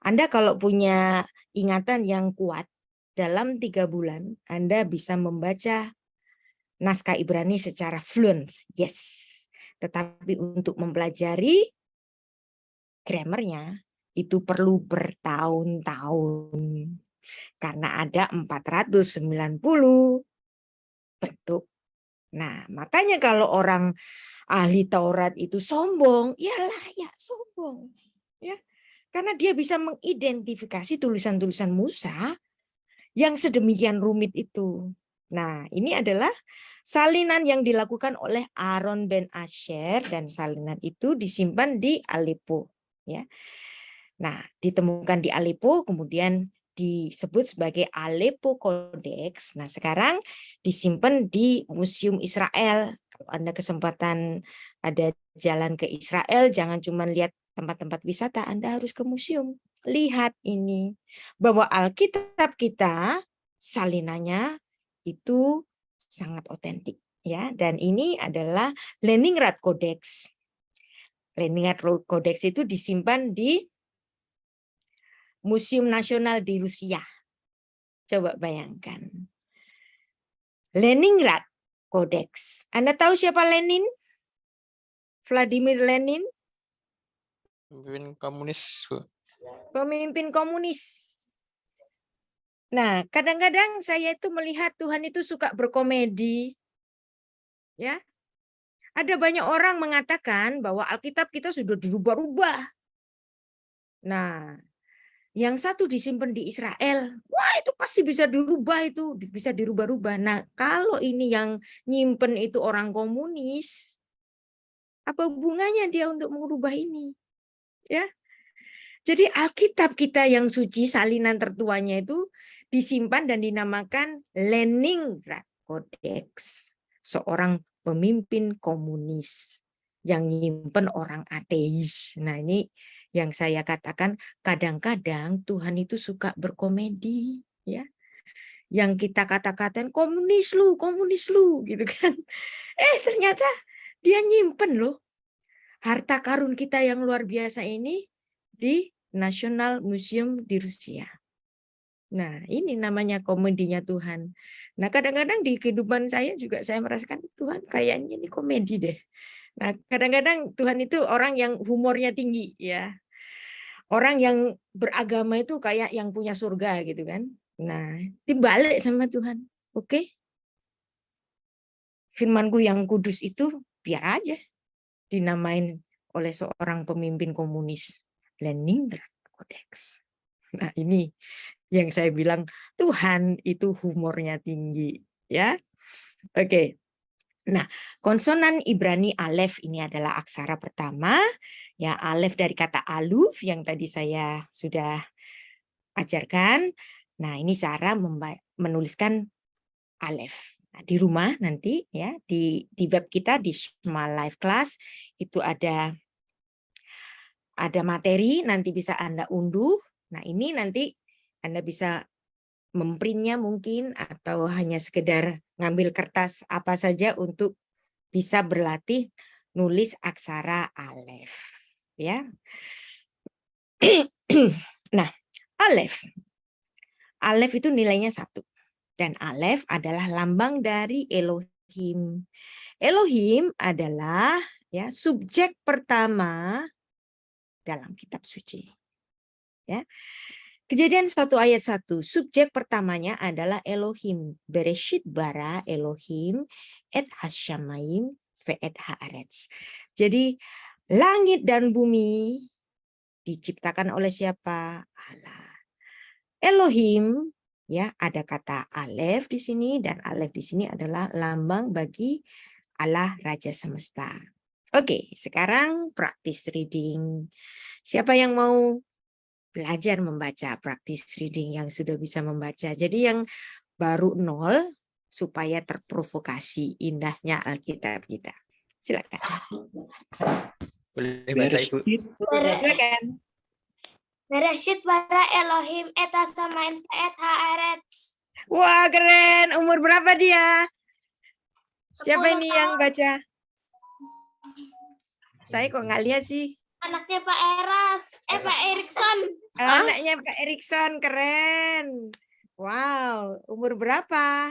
Anda kalau punya ingatan yang kuat, dalam 3 bulan Anda bisa membaca naskah Ibrani secara fluent, yes. Tetapi untuk mempelajari grammarnya itu perlu bertahun-tahun. Karena ada 490 bentuk. Nah, makanya kalau orang ahli Taurat itu sombong, ya layak sombong. Ya. Karena dia bisa mengidentifikasi tulisan-tulisan Musa yang sedemikian rumit itu. Nah, ini adalah salinan yang dilakukan oleh Aaron Ben Asher, dan salinan itu disimpan di Aleppo. Ya. Nah, ditemukan di Aleppo, kemudian disebut sebagai Aleppo Codex. Nah, sekarang disimpan di Museum Israel. Kalau Anda kesempatan ada jalan ke Israel, jangan cuma lihat tempat-tempat wisata, Anda harus ke museum. Lihat ini, bahwa Alkitab kita salinannya itu sangat otentik, ya. Dan ini adalah Leningrad Codex. Leningrad Codex itu disimpan di museum nasional di Rusia. Coba bayangkan. Leningrad Codex. Anda tahu siapa Lenin? Vladimir Lenin? Pemimpin komunis, Bu. Pemimpin komunis. Nah, kadang-kadang saya itu melihat Tuhan itu suka berkomedi. Ya. Ada banyak orang mengatakan bahwa Alkitab kita sudah dirubah-rubah. Nah, yang satu disimpan di Israel, wah itu pasti bisa dirubah, itu bisa dirubah-rubah. Nah, kalau ini yang nyimpen itu orang komunis, apa hubungannya dia untuk mengubah ini? Ya. Jadi Alkitab kita yang suci, salinan tertuanya itu disimpan dan dinamakan Leningrad Codex. Seorang pemimpin komunis yang nyimpen orang ateis. Nah, ini yang saya katakan kadang-kadang Tuhan itu suka berkomedi, ya. Yang kita kata-katain komunis lu gitu kan. Ternyata dia nyimpen loh harta karun kita yang luar biasa ini di National Museum di Rusia. Nah, ini namanya komedinya Tuhan. Nah, kadang-kadang di kehidupan saya juga saya merasakan Tuhan kayaknya ini komedi deh. Nah, kadang-kadang Tuhan itu orang yang humornya tinggi, ya. Orang yang beragama itu kayak yang punya surga gitu kan. Nah, dibalik sama Tuhan. Oke? Firmanku yang kudus itu biar aja dinamain oleh seorang pemimpin komunis, Leningrad Codex. Nah, ini yang saya bilang Tuhan itu humornya tinggi, ya. Oke. Nah, konsonan Ibrani alef ini adalah aksara pertama, ya. Alef dari kata aluf yang tadi saya sudah ajarkan. Nah, ini cara menuliskan alef. Nah, di rumah nanti, ya, di web kita di Shema Live Class itu ada materi, nanti bisa Anda unduh. Nah, ini nanti Anda bisa memprintnya mungkin atau hanya sekedar ngambil kertas apa saja untuk bisa berlatih nulis aksara alef, ya. Nah, alef itu nilainya 1 dan alef adalah lambang dari Elohim. Elohim adalah, ya, subjek pertama dalam kitab suci, ya. Kejadian 1 ayat 1, subjek pertamanya adalah Elohim. Bereshit bara Elohim et hasyamayim ve'et haaretz. Jadi langit dan bumi diciptakan oleh siapa? Allah. Elohim, ya, ada kata alef di sini dan alef di sini adalah lambang bagi Allah Raja Semesta. Oke, sekarang practice reading. Siapa yang mau belajar membaca, practice reading yang sudah bisa membaca? Jadi yang baru 0 supaya terprovokasi indahnya Alkitab kita. Silakan. Boleh baca, Ibu? Silakan. Bereshit bara Elohim et hasyamayim ve'et haaretz. Wah, keren. Umur berapa dia? Siapa 10 ini tahun. yang baca? Saya kok nggak lihat sih. Anaknya Pak Pak Erikson. Anaknya Pak Erikson, keren. Wow, umur berapa?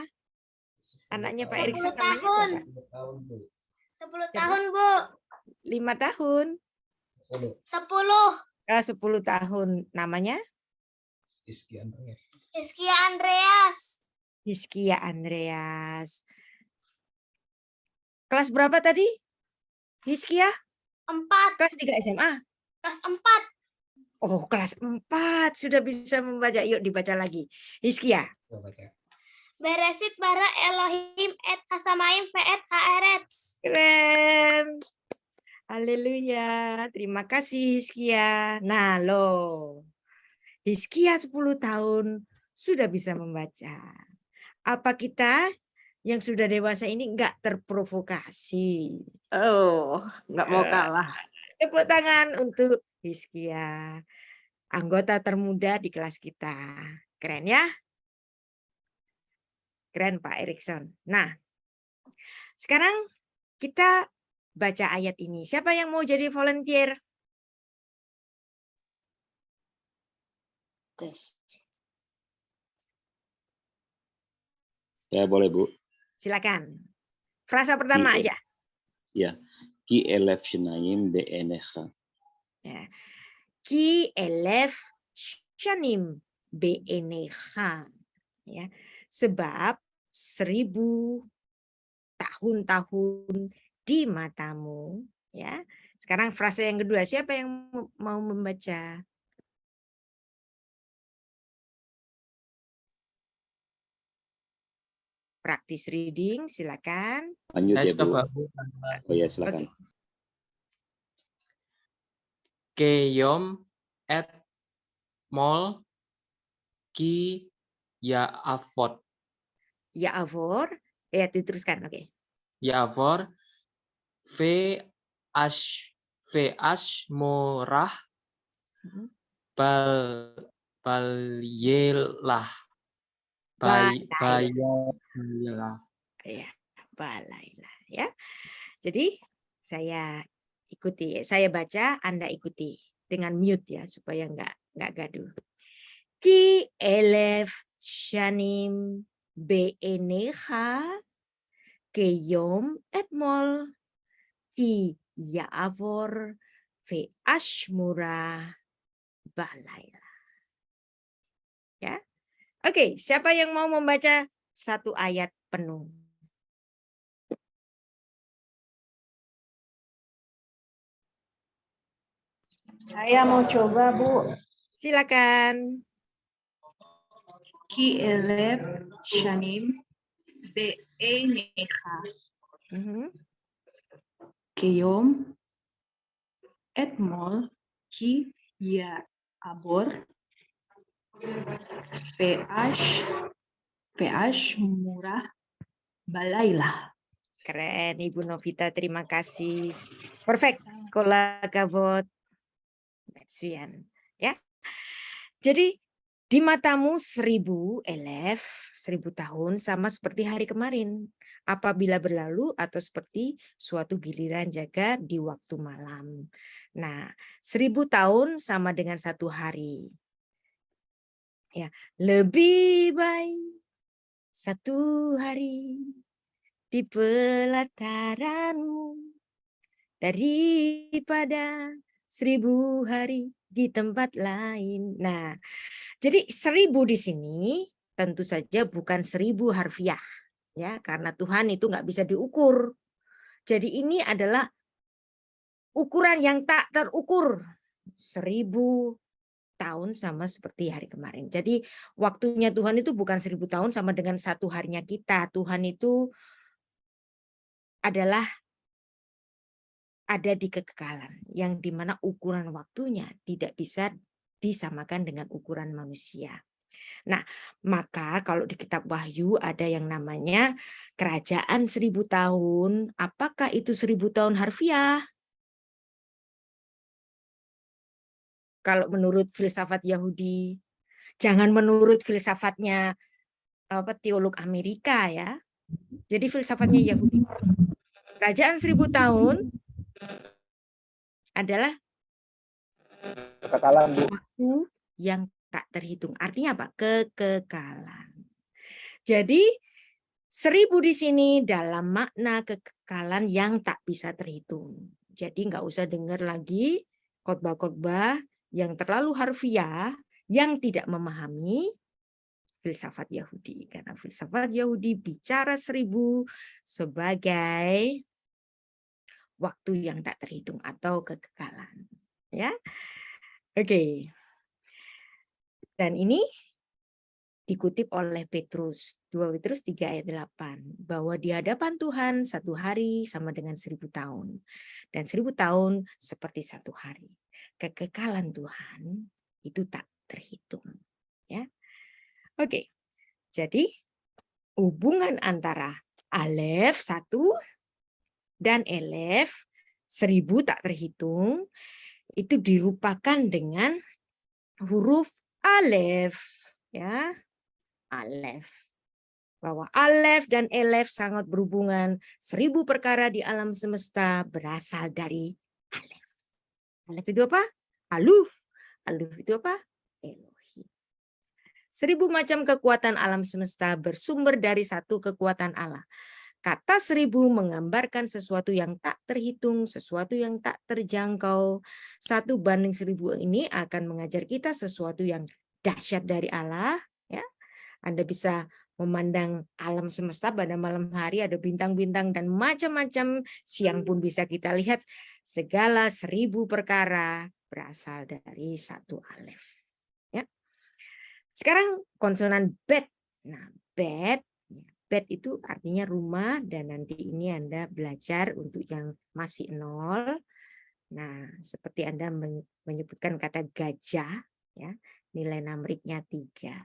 Anaknya Pak 10 Erikson namanya tahun. siapa? 10 tahun, Bu. 5 tahun. 10. 10 tahun. Namanya? Hizkia Andreas. Hizkia Andreas. Kelas berapa tadi? Hizkia? 4. Kelas 3 SMA? Kelas 4. Oh, kelas 4 sudah bisa membaca. Yuk dibaca lagi. Hizkia. Bereshit bara Elohim et hasyamayim ve'et haaretz. Keren. Haleluya. Terima kasih Hizkia. Nah, loh. Hizkia 10 tahun sudah bisa membaca. Apa kita yang sudah dewasa ini enggak terprovokasi? Oh, nggak mau kalah. Tepuk tangan untuk Hizkia, anggota termuda di kelas kita. Keren ya? Keren Pak Erikson. Nah, sekarang kita baca ayat ini. Siapa yang mau jadi volunteer? Ya boleh Bu. Silakan. Frasa pertama aja. Ya. Ki elef shenayim be'enecha. Ya. Ki elef shanim be'enecha. Ya. Sebab 1000 tahun-tahun di matamu. Ya. Sekarang frasa yang kedua. Siapa yang mau membaca? Practice reading, silakan. Lanjut Saya ya Bu. coba. Oh ya silakan. Oke. Keyom et mol ki ya avot. Ya avor, ya diteruskan, oke. Ya avor ve ash murah balyelah. Bayalah. Ya, balailah ya. Jadi saya ikuti, saya baca, Anda ikuti dengan mute ya supaya nggak gaduh. Ki elef shanim be'enecha keyom etmol ki ya'avor ve ashmura balailah. Ya. Oke, siapa yang mau membaca satu ayat penuh? Saya mau coba, Bu. Silakan. Ki elef shanim be'enecha keyom etmol ki ya'avor ve'ash murah balailah. Keren, Ibu Novita, terima kasih. Perfect. Kola kavot. Batsian. Ya. Jadi di matamu 1000 tahun sama seperti hari kemarin. Apabila berlalu atau seperti suatu giliran jaga di waktu malam. Nah, 1000 tahun sama dengan 1 hari. Ya, lebih baik 1 hari di pelataranmu daripada 1000 hari di tempat lain. Nah, jadi 1000 di sini tentu saja bukan 1000 harfiah, ya, karena Tuhan itu nggak bisa diukur. Jadi ini adalah ukuran yang tak terukur. 1000 tahun sama seperti hari kemarin. Jadi waktunya Tuhan itu bukan 1000 tahun sama dengan 1 harinya kita. Tuhan itu adalah ada di kekekalan, yang dimana ukuran waktunya tidak bisa disamakan dengan ukuran manusia. Nah, maka kalau di kitab Wahyu ada yang namanya kerajaan 1000 tahun. Apakah itu 1000 tahun harfiah? Kalau menurut filsafat Yahudi, jangan menurut filsafatnya teolog Amerika ya. Jadi filsafatnya Yahudi. Kerajaan 1000 tahun adalah kekekalan, Bu. Waktu yang tak terhitung. Artinya apa? Kekekalan. Jadi 1000 di sini dalam makna kekekalan yang tak bisa terhitung. Jadi nggak usah dengar lagi khotbah-khotbah yang terlalu harfiah, yang tidak memahami filsafat Yahudi. Karena filsafat Yahudi bicara 1000 sebagai waktu yang tak terhitung atau kekekalan. Ya, oke. Dan ini dikutip oleh Petrus, 2 Petrus 3 ayat 8, bahwa di hadapan Tuhan 1 hari sama dengan 1000 tahun. Dan 1000 tahun seperti 1 hari. Kekekalan Tuhan itu tak terhitung. Ya. Oke, jadi hubungan antara alef 1 dan elef 1000 tak terhitung itu dirupakan dengan huruf alef, ya, alef. Bahwa alef dan elef sangat berhubungan. 1000 perkara di alam semesta berasal dari alef. Alef itu apa? Aluf. Aluf itu apa? Elohim. 1000 macam kekuatan alam semesta bersumber dari satu kekuatan Allah. Kata 1000 menggambarkan sesuatu yang tak terhitung, sesuatu yang tak terjangkau. 1:1000 ini akan mengajar kita sesuatu yang dahsyat dari Allah. Ya, Anda bisa memandang alam semesta pada malam hari, ada bintang-bintang dan macam-macam. Siang pun bisa kita lihat segala 1000 perkara berasal dari satu alef. Ya. Sekarang konsonan bet. Nah, bet itu artinya rumah, dan nanti ini Anda belajar untuk yang masih 0. Nah, seperti Anda menyebutkan kata gajah, ya, nilai numeriknya 3.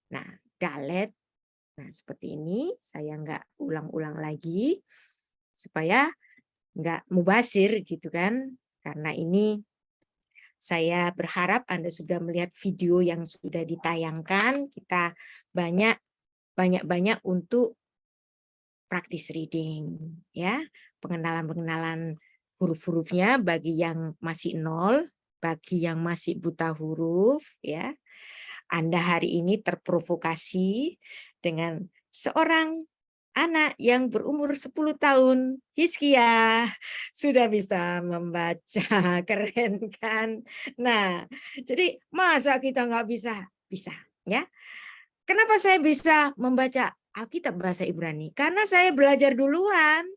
Nah, dalet, nah seperti ini, saya nggak ulang-ulang lagi, supaya nggak mubasir gitu kan, karena ini saya berharap Anda sudah melihat video yang sudah ditayangkan, kita banyak untuk praktis reading, ya, pengenalan huruf-hurufnya bagi yang masih 0, bagi yang masih buta huruf, ya. Anda hari ini terprovokasi dengan seorang anak yang berumur 10 tahun, Hizkia, sudah bisa membaca, keren kan? Nah, jadi masa kita nggak bisa? Bisa, ya. Kenapa saya bisa membaca Alkitab bahasa Ibrani? Karena saya belajar duluan.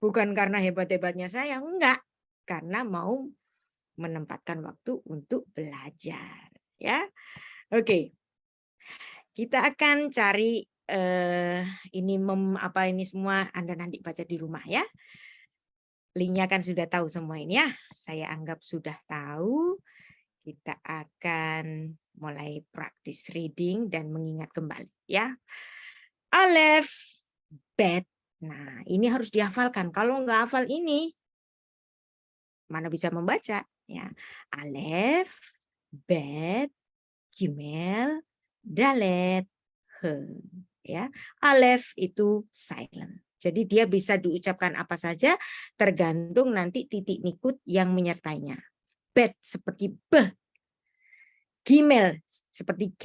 Bukan karena hebat-hebatnya saya, enggak. Karena mau menempatkan waktu untuk belajar, ya. Oke. Kita akan cari ini semua Anda nanti baca di rumah, ya. Linknya kan sudah tahu semua ini, ya. Saya anggap sudah tahu. Kita akan mulai praktis reading dan mengingat kembali, ya. Alef, bet. Nah, ini harus dihafalkan. Kalau nggak hafal ini, mana bisa membaca, ya. Alef, bet, gimel, dalet, he, ya. Alef itu silent. Jadi dia bisa diucapkan apa saja tergantung nanti titik nikut yang menyertainya. Bet seperti b, gimel seperti g,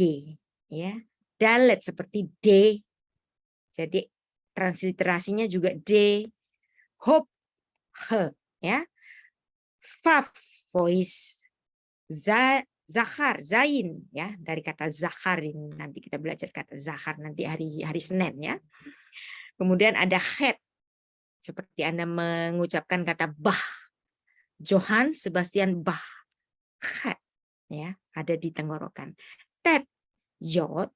ya. Dalet seperti d. Jadi transliterasinya juga d. Hop, he, ya. Faf, voice. Zahar, zain, ya, dari kata zahar ini nanti kita belajar kata zahar nanti hari Senin, ya. Kemudian ada het, seperti Anda mengucapkan kata bah. Johann Sebastian Bach, het, ya, ada di tenggorokan. Tet, yod,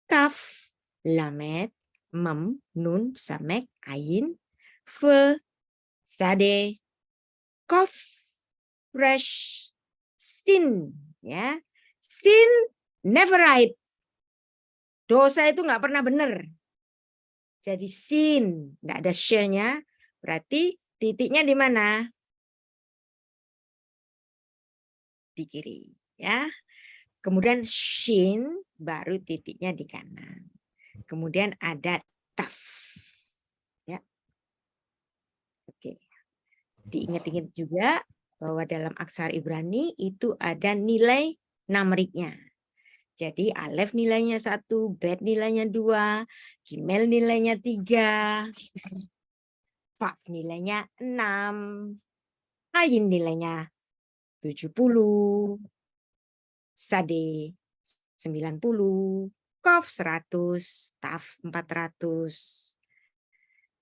kaf, lamet, mem, nun, samek, ain, fe, sade, kof, resh, sin, ya. Sin never right. Dosa itu nggak pernah benar. Jadi sin, nggak ada sh-nya, berarti titiknya di mana? Di kiri, ya. Kemudian shin, baru titiknya di kanan. Kemudian ada taf, ya. Oke. Diingat-ingat juga bahwa dalam aksara Ibrani itu ada nilai numeriknya. Jadi alef nilainya 1, bet nilainya 2, gimel nilainya 3, faf nilainya 6, ain nilainya 70, sade 90, kof 100, taf 400.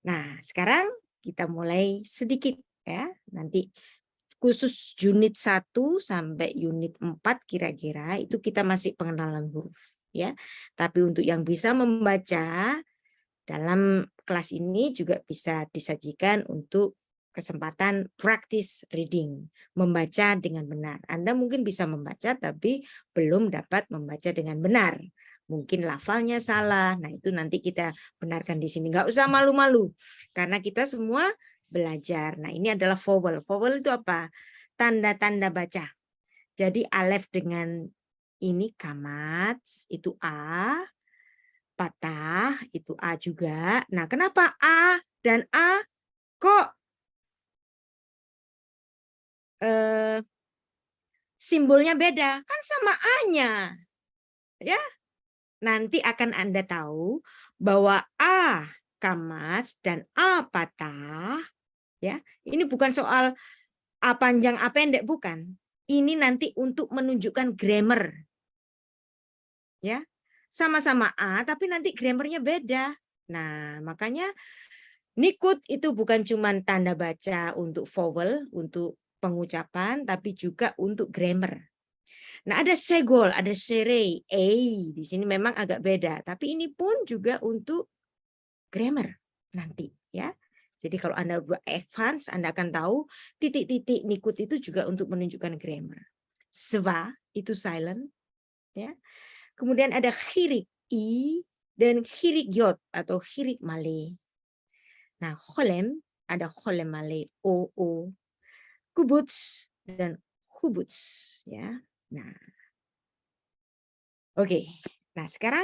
Nah, sekarang kita mulai sedikit, ya. Nanti khusus unit 1 sampai unit 4 kira-kira itu kita masih pengenalan huruf, ya. Tapi untuk yang bisa membaca dalam kelas ini juga bisa disajikan untuk kesempatan praktis reading, membaca dengan benar. Anda mungkin bisa membaca tapi belum dapat membaca dengan benar. Mungkin lafalnya salah. Nah, itu nanti kita benarkan di sini. Nggak usah malu-malu karena kita semua belajar. Nah, ini adalah vowel. Vowel itu apa? Tanda-tanda baca. Jadi alef dengan ini kamat, itu A. Patah, itu A juga. Nah, kenapa A dan A kok simbolnya beda? Kan sama A-nya. Ya, nanti akan Anda tahu bahwa A kamas dan A patah, ya, ini bukan soal A panjang A pendek, bukan. Ini nanti untuk menunjukkan grammar. Ya, sama-sama A tapi nanti grammarnya beda. Nah, makanya nikut itu bukan cuma tanda baca untuk vowel, untuk pengucapan, tapi juga untuk grammar. Nah, ada segol, ada serei, di sini memang agak beda, tapi ini pun juga untuk grammar nanti, ya. Jadi kalau Anda udah advance, Anda akan tahu titik-titik nikut itu juga untuk menunjukkan grammar. Swa itu silent, ya. Kemudian ada khirik i dan khirik yod atau khirik male. Nah, kholem ada kholem male o. Kubuts dan kubuts, ya. Nah, oke. Nah, sekarang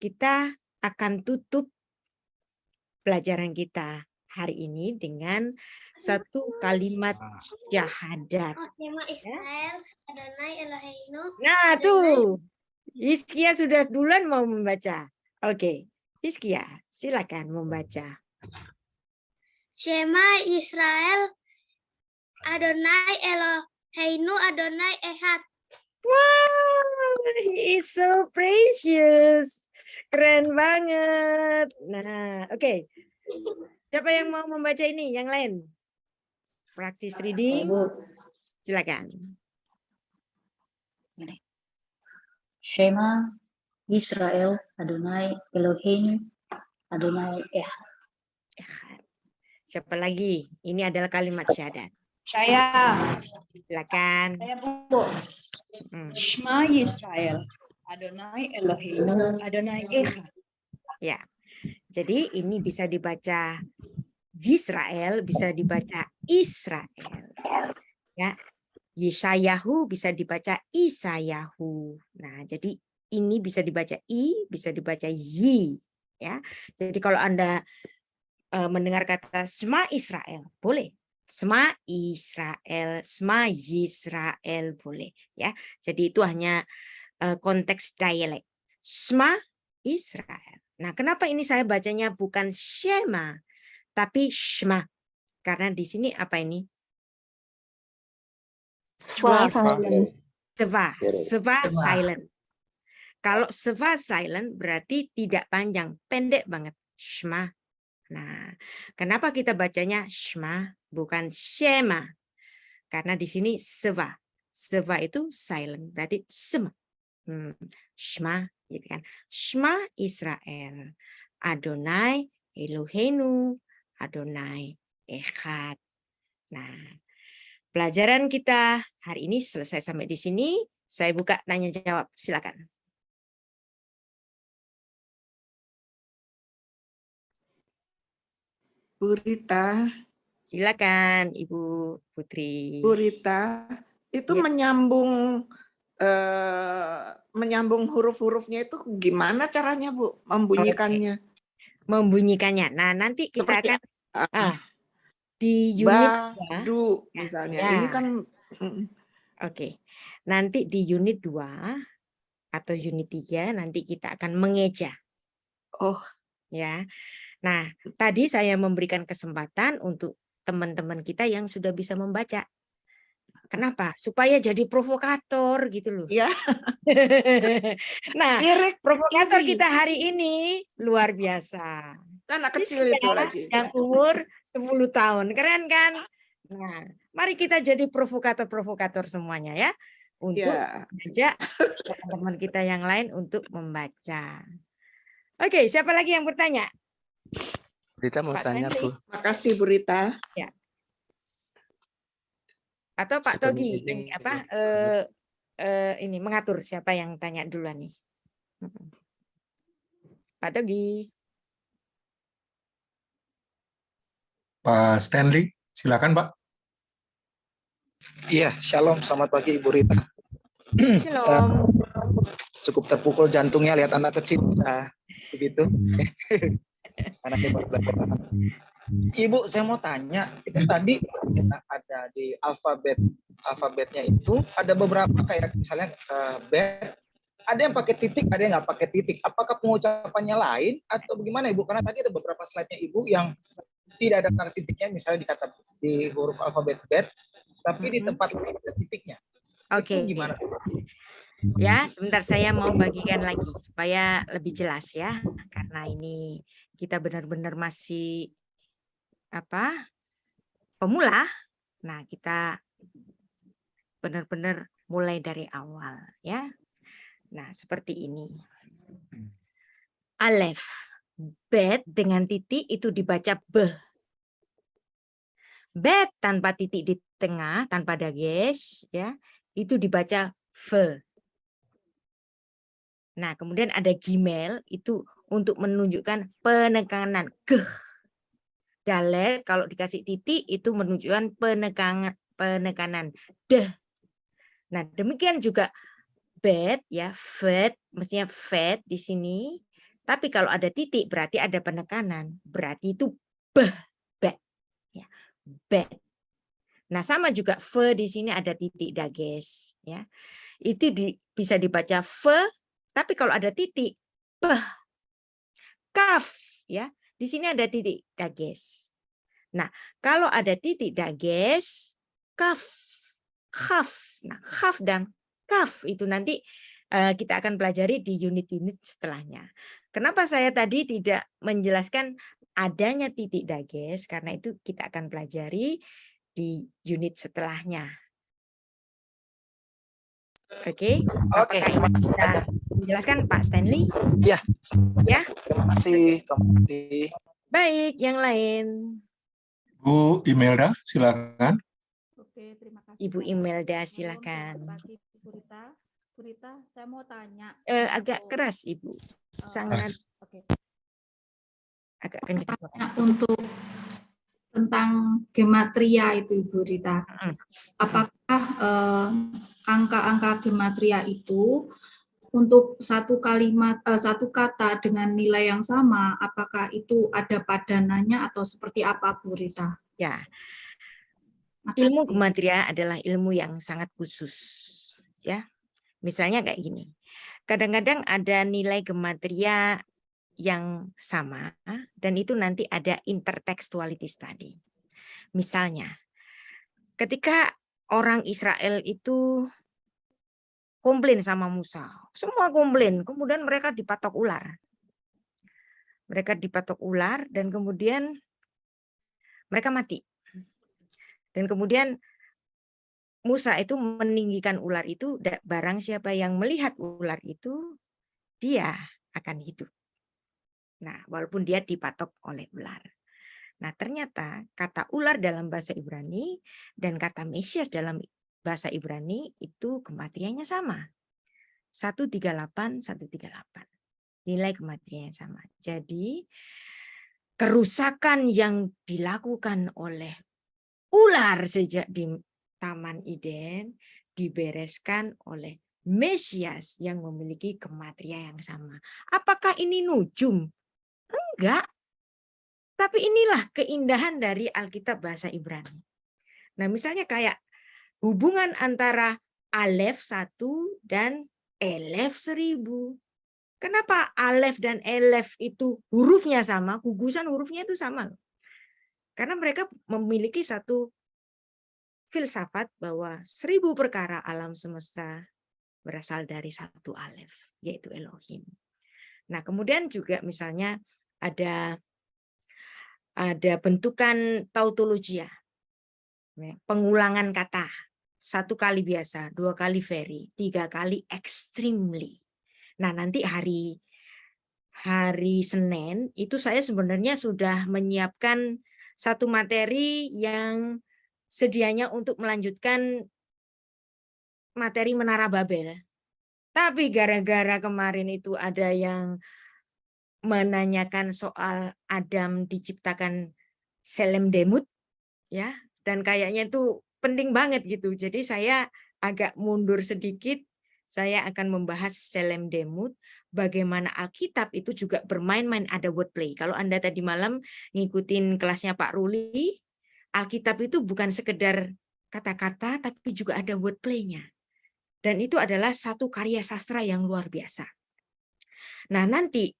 kita akan tutup pelajaran kita hari ini dengan satu kalimat syahadat. Shema Israel, Adonai Eloheinu. Nah, tuh. Hizkia sudah duluan mau membaca. Oke. Hizkia, silakan membaca. Shema Israel, Adonai Eloheinu, Adonai Ehad. Wow, he is so precious. Keren banget. Nah, oke. Siapa yang mau membaca ini? Yang lain? Practice reading. Silakan. Shema Israel, Adonai Eloheinu, Adonai Ehad. Siapa lagi? Ini adalah kalimat syahadat. Saya. Silakan. Saya, Bu. Shema Yisrael, Adonai Eloheinu, Adonai Echad. Ya. Jadi ini bisa dibaca Yisrael, bisa dibaca Israel. Ya. Yeshayahu bisa dibaca Isayahu. Nah, jadi ini bisa dibaca I, bisa dibaca Yi. Ya. Jadi kalau Anda mendengar kata Shema Israel, boleh. Shema Israel, Shema Yisrael, boleh. Ya. Jadi itu hanya konteks dialek. Shema Israel. Nah, kenapa ini saya bacanya bukan Shema, tapi Shema? Karena di sini apa ini? Swa silent. Swa silent. Kalau swa silent berarti tidak panjang, pendek banget. Shema. Nah, kenapa kita bacanya Shema bukan Shema? Karena di sini swa. Swa itu silent, berarti Shema. Shema, gitu kan. Shema Israel. Adonai Eloheinu, Adonai Echad. Nah, pelajaran kita hari ini selesai sampai di sini. Saya buka tanya jawab. Silakan. Bu Rita. Silakan, Ibu Putri. Bu Rita, itu Ya. menyambung huruf-hurufnya itu gimana caranya, Bu? Membunyikannya. Membunyikannya. Nah, nanti kita Seperti akan di unit du misalnya. Ya. Ini kan Oke. Nanti di unit 2 atau unit 3 nanti kita akan mengeja. Oh. Ya. Nah, tadi saya memberikan kesempatan untuk teman-teman kita yang sudah bisa membaca. Kenapa? Supaya jadi provokator gitu loh. Iya. Nah, provokator kita hari ini luar biasa. Anak kecil itu lagi. Yang umur 10 tahun. Keren kan? Nah, mari kita jadi provokator-provokator semuanya ya. Untuk mengajak teman-teman kita yang lain untuk membaca. Oke, siapa lagi yang bertanya? Rita mau tanya, Bu. Makasih, Bu Rita. Ya. Atau Pak Togi ini apa ini mengatur siapa yang tanya duluan nih. Pak Togi. Pak Stanley, silakan Pak. Iya, shalom, selamat pagi Ibu Rita. Shalom. Cukup terpukul jantungnya lihat anak kecil bisa begitu. Anaknya baru belajar. Ibu, saya mau tanya, itu tadi ada di alfabetnya itu ada beberapa kayak misalnya bet, ada yang pakai titik, ada yang nggak pakai titik. Apakah pengucapannya lain atau bagaimana Ibu? Karena tadi ada beberapa slide-nya Ibu yang tidak ada tanda titiknya, misalnya di huruf alfabet Bet, tapi di tempat lain ada titiknya. Oke. Itu gimana? Ya, sebentar saya mau bagikan lagi supaya lebih jelas ya. Karena ini kita benar-benar masih pemula. Nah, kita benar-benar mulai dari awal ya. Nah, seperti ini. Alef, bet dengan titik itu dibaca beh. Bet tanpa titik di tengah, tanpa dagesh ya, itu dibaca fe. Nah, kemudian ada gimel itu untuk menunjukkan penekanan geh. Dalet kalau dikasih titik itu menunjukkan penekanan deh. Nah, demikian juga bet ya, vet, mestinya vet di sini. Tapi kalau ada titik berarti ada penekanan. Berarti itu beh, bet. Ya, bet. Nah, sama juga fe di sini ada titik dages ya. Itu bisa dibaca fe. Tapi kalau ada titik, beh, kaf, ya, di sini ada titik dages. Nah, kalau ada titik dages, kaf, khaf. Nah, khaf dan kaf itu nanti kita akan pelajari di unit-unit setelahnya. Kenapa saya tadi tidak menjelaskan adanya titik dages? Karena itu kita akan pelajari di unit setelahnya. Oke, apakah ini bisa menjelaskan Pak Stanley? Ya, ya. Terima kasih. Baik, yang lain. Bu Imelda, silakan. Oke, terima kasih. Ibu Imelda, silakan. Purita, saya mau tanya. Agak keras, Ibu. Sangat. Oke. Agak kencang. Untuk tentang gematria itu, Ibu Rita. Apakah angka-angka gematria itu untuk satu kalimat, satu kata dengan nilai yang sama, apakah itu ada padanannya atau seperti apa, Bu Rita? Ya, ilmu gematria adalah ilmu yang sangat khusus, ya. Misalnya kayak gini, kadang-kadang ada nilai gematria yang sama dan itu nanti ada intertekstualitas tadi. Misalnya, ketika orang Israel itu komplain sama Musa, semua komplain, kemudian mereka dipatok ular. Mereka dipatok ular dan kemudian mereka mati. Dan kemudian Musa itu meninggikan ular itu, barang siapa yang melihat ular itu, dia akan hidup. Nah, walaupun dia dipatok oleh ular. Nah, ternyata kata ular dalam bahasa Ibrani dan kata Mesias dalam bahasa Ibrani itu gematrianya sama. 138, 138. Nilai gematrianya sama. Jadi, kerusakan yang dilakukan oleh ular sejak di Taman Eden dibereskan oleh Mesias yang memiliki gematria yang sama. Apakah ini nujum? Enggak. Tapi inilah keindahan dari Alkitab bahasa Ibrani. Nah, misalnya kayak hubungan antara Alef 1 dan Elef 1000. Kenapa Alef dan Elef itu hurufnya sama, gugusan hurufnya itu sama? Karena mereka memiliki satu filsafat bahwa 1000 perkara alam semesta berasal dari satu alef, yaitu Elohim. Nah, kemudian juga misalnya ada bentukan tautologia, pengulangan kata, 1 kali biasa, 2 kali very, 3 kali extremely. Nah, nanti hari Senin itu saya sebenarnya sudah menyiapkan satu materi yang sedianya untuk melanjutkan materi Menara Babel. Tapi gara-gara kemarin itu ada yang menanyakan soal Adam diciptakan Selem Demut, ya, dan kayaknya itu penting banget gitu. Jadi saya agak mundur sedikit. Saya akan membahas Selem Demut, bagaimana Alkitab itu juga bermain-main, ada wordplay. Kalau Anda tadi malam ngikutin kelasnya Pak Ruli, Alkitab itu bukan sekedar kata-kata, tapi juga ada wordplay-nya. Dan itu adalah satu karya sastra yang luar biasa. Nah, nanti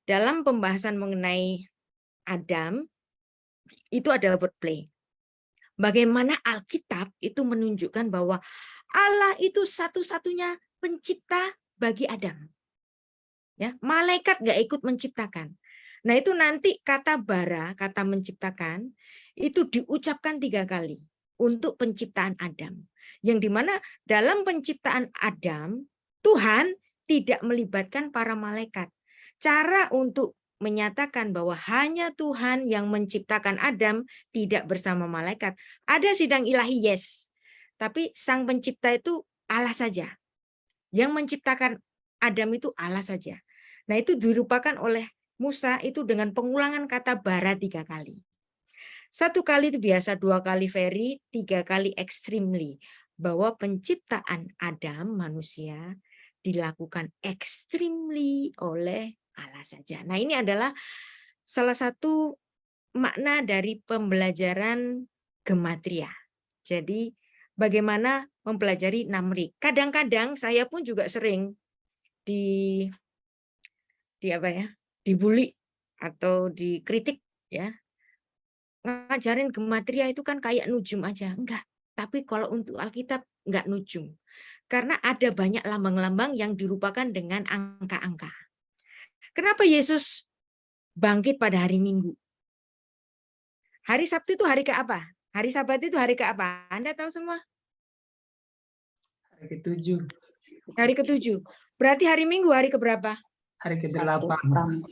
dalam pembahasan mengenai Adam, itu ada wordplay. Bagaimana Alkitab itu menunjukkan bahwa Allah itu satu-satunya pencipta bagi Adam. Ya, malaikat nggak ikut menciptakan. Nah, itu nanti kata bara, kata menciptakan, itu diucapkan 3 kali untuk penciptaan Adam. Yang dimana dalam penciptaan Adam, Tuhan tidak melibatkan para malaikat. Cara untuk menyatakan bahwa hanya Tuhan yang menciptakan Adam, tidak bersama malaikat. Ada sidang ilahi, yes. Tapi sang pencipta itu Allah saja. Yang menciptakan Adam itu Allah saja. Nah, itu dirupakan oleh Musa itu dengan pengulangan kata bara 3 kali. 1 kali itu biasa, 2 kali very, 3 kali extremely. Bahwa penciptaan Adam, manusia, dilakukan extremely oleh Allah saja. Nah, ini adalah salah satu makna dari pembelajaran gematria. Jadi, bagaimana mempelajari Namri. Kadang-kadang saya pun juga sering dibully atau dikritik, ya. Ngajarin gematria itu kan kayak nujum aja. Enggak. Tapi kalau untuk Alkitab enggak nujum. Karena ada banyak lambang-lambang yang dirupakan dengan angka-angka. Kenapa Yesus bangkit pada hari Minggu? Hari Sabtu itu hari ke apa? Hari Sabat itu hari ke apa? Anda tahu semua? Hari ke-7. Hari ke-7. Berarti hari Minggu hari ke berapa? Hari ke-8.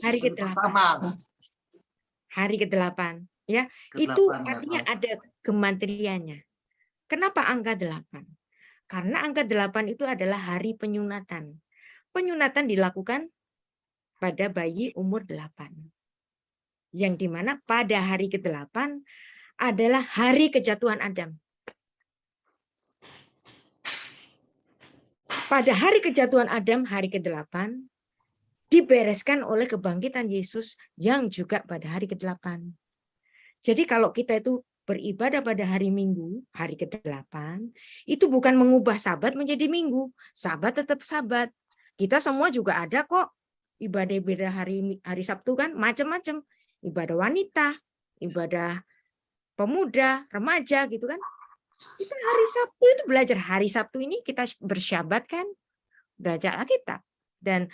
Hari ke-8. Hari ke-8. Ya, itu artinya ada gematrianya. Kenapa angka 8? Karena angka 8 itu adalah hari penyunatan. Penyunatan dilakukan pada bayi umur 8. Yang dimana pada hari ke-8 adalah hari kejatuhan Adam. Pada hari kejatuhan Adam, hari ke-8, dibereskan oleh kebangkitan Yesus yang juga pada hari ke-8. Jadi kalau kita itu beribadah pada hari Minggu, hari ke-8, itu bukan mengubah Sabat menjadi Minggu. Sabat tetap Sabat. Kita semua juga ada kok ibadah-ibadah hari Sabtu kan, macam-macam. Ibadah wanita, ibadah pemuda, remaja gitu kan. Kita hari Sabtu itu belajar. Hari Sabtu ini kita bersyabat kan, belajar Alkitab. Dan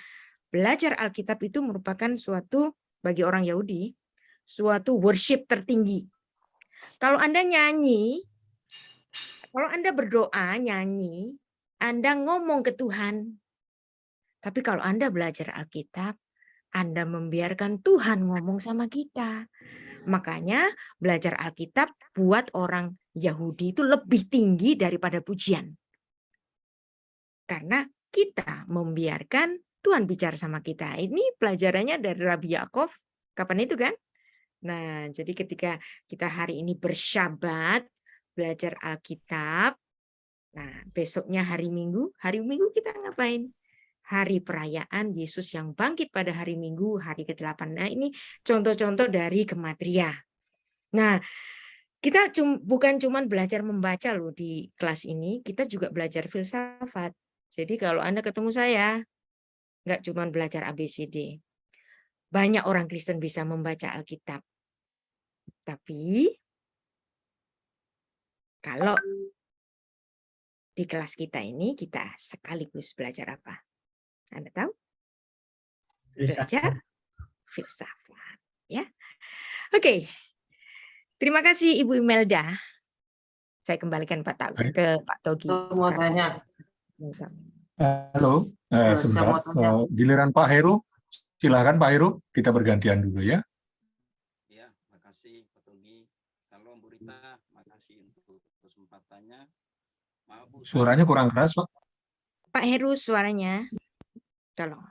belajar Alkitab itu merupakan suatu, bagi orang Yahudi, suatu worship tertinggi. Kalau Anda nyanyi, kalau Anda berdoa, nyanyi, Anda ngomong ke Tuhan. Tapi kalau Anda belajar Alkitab, Anda membiarkan Tuhan ngomong sama kita. Makanya belajar Alkitab buat orang Yahudi itu lebih tinggi daripada pujian. Karena kita membiarkan Tuhan bicara sama kita. Ini pelajarannya dari Rabbi Yaakov. Kapan itu kan? Nah, jadi ketika kita hari ini bersyabat, belajar Alkitab, nah besoknya hari Minggu kita ngapain? Hari perayaan Yesus yang bangkit pada hari Minggu, hari ke-8. Nah, ini contoh-contoh dari gematria. Nah, kita bukan cuma belajar membaca loh di kelas ini, kita juga belajar filsafat. Jadi kalau Anda ketemu saya, nggak cuma belajar ABCD. Banyak orang Kristen bisa membaca Alkitab. Tapi kalau di kelas kita ini kita sekaligus belajar apa? Anda tahu? Belajar filsafat, ya. Oke. Terima kasih Ibu Imelda. Saya kembalikan ke Pak Togi. Mau tanya. Halo, sebentar. Giliran Pak Heru. Silakan Pak Heru, kita bergantian dulu ya. Ya, makasih Pak Togi. Salam Bu Rita, makasih untuk kesempatannya. Maaf, Bu. Suaranya kurang keras, Pak. Pak Heru suaranya. Tolong.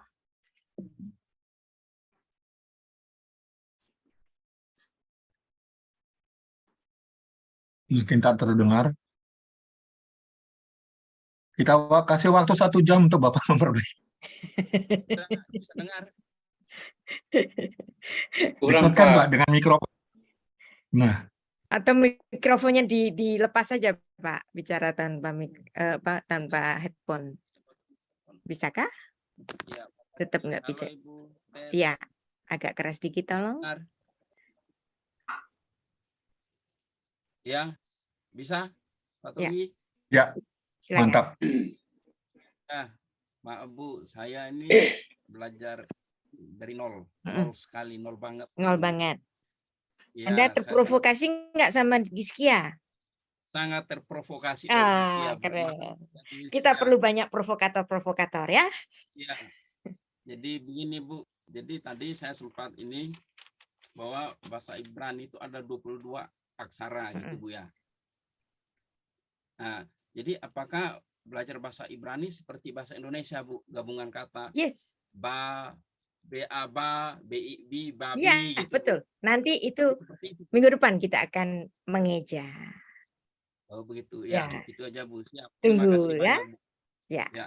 Mungkin tak terdengar. Kita kasih waktu 1 jam untuk Bapak memperbaiki. Bisa dengar. Dekatkan Pak dengan mikrofon. Nah, Atau mikrofonnya dilepas saja, Pak, bicara tanpa tanpa headphone. Bisakah? Ya, Tetap nggak halo bisa. Ibu Bet. Iya, agak keras dikit tolong. Dengar? Ya, bisa Pak Ya. Togi? Ya, Silakan. mantap. Ya, maaf Bu, saya ini belajar dari nol, Mm-mm. nol sekali, nol banget. Nol banget. Ya, Anda saya terprovokasi nggak sama Giskia? sangat terprovokasi dari Giskia, Bu. Keren. Jadi, Kita ya, perlu banyak provokator-provokator ya. ya. Jadi begini Bu, jadi tadi saya sempat ini bahwa bahasa Ibrani itu ada 22 aksara gitu Bu ya. Nah, jadi apakah belajar bahasa Ibrani seperti bahasa Indonesia Bu, gabungan kata Yes. ba, ba, bi, babi Ya, gitu. betul. Nanti itu Seperti itu. minggu depan kita akan mengeja. Oh begitu ya, Ya. itu aja Bu. Siap. Terima Tunggu kasih ya. banyak Bu. Ya. Ya.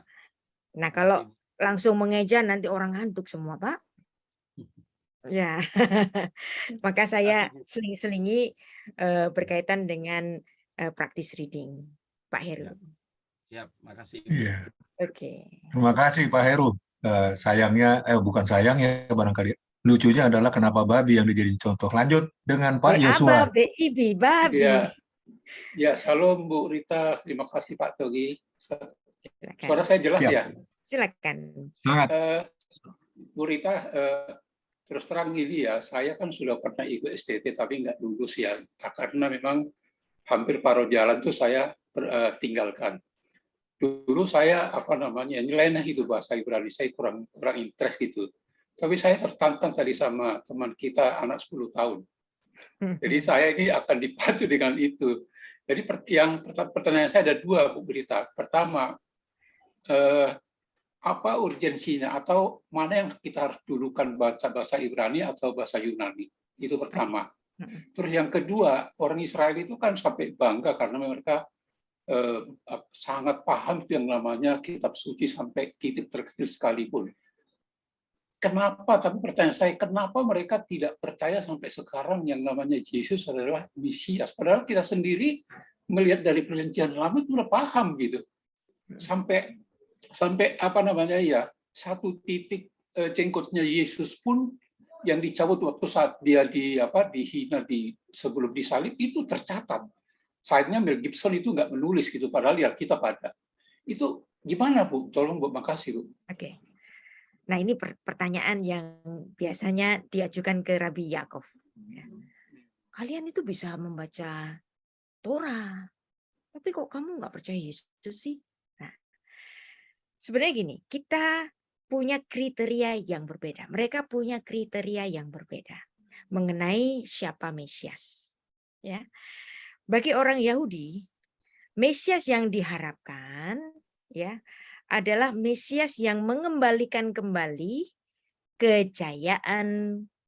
Nah, Terima kalau kasih, Bu. langsung mengeja nanti orang ngantuk semua, Pak. Ya. Maka saya Bu. seling-selingi berkaitan dengan practice reading, Pak Heru. Siap, makasih. Iya. Oke. Terima kasih Pak Heru. Sayangnya, bukan sayangnya barangkali. Lucunya adalah kenapa babi yang dijadiin contoh. Lanjut dengan Pak Yosua. BIB, babi. Ya, salam Bu Rita. Terima kasih Pak Togi. Silakan. Suara saya jelas Siap. ya? Silakan. Sangat. Bu Rita, terus terang ini ya, saya kan sudah pernah ikut STT tapi nggak lulus ya, karena memang hampir paruh jalan tuh saya tinggalkan. Dulu saya nyeleneh itu bahasa Ibrani, saya kurang interest gitu. Tapi saya tertantang tadi sama teman kita anak 10 tahun. Jadi saya ini akan dipacu dengan itu. Jadi pertanyaan saya ada dua, Bu Berita. Pertama, apa urgensinya atau mana yang kita harus dulukan, baca bahasa Ibrani atau bahasa Yunani? Itu pertama. Terus yang kedua, orang Israel itu kan sampai bangga karena mereka sangat paham yang namanya kitab suci sampai titik terkecil sekalipun. Kenapa? Tapi pertanyaan saya, kenapa mereka tidak percaya sampai sekarang yang namanya Yesus adalah Mesias? Padahal kita sendiri melihat dari perjanjian lama itu udah paham gitu. Sampai satu titik jengkotnya Yesus pun yang dicabut waktu saat dia dihina sebelum disalib itu tercatat. Sayangnya Mel Gibson itu nggak menulis gitu, padahal ya kita pada. Itu gimana Bu? Tolong Bu, makasih Bu. Oke. Nah ini pertanyaan yang biasanya diajukan ke Rabbi Yaakov. Kalian itu bisa membaca Torah, tapi kok kamu nggak percaya Yesus sih? Nah, sebenarnya gini, kita punya kriteria yang berbeda. Mereka punya kriteria yang berbeda mengenai siapa Mesias. Ya. Bagi orang Yahudi, Mesias yang diharapkan ya adalah Mesias yang mengembalikan kembali kejayaan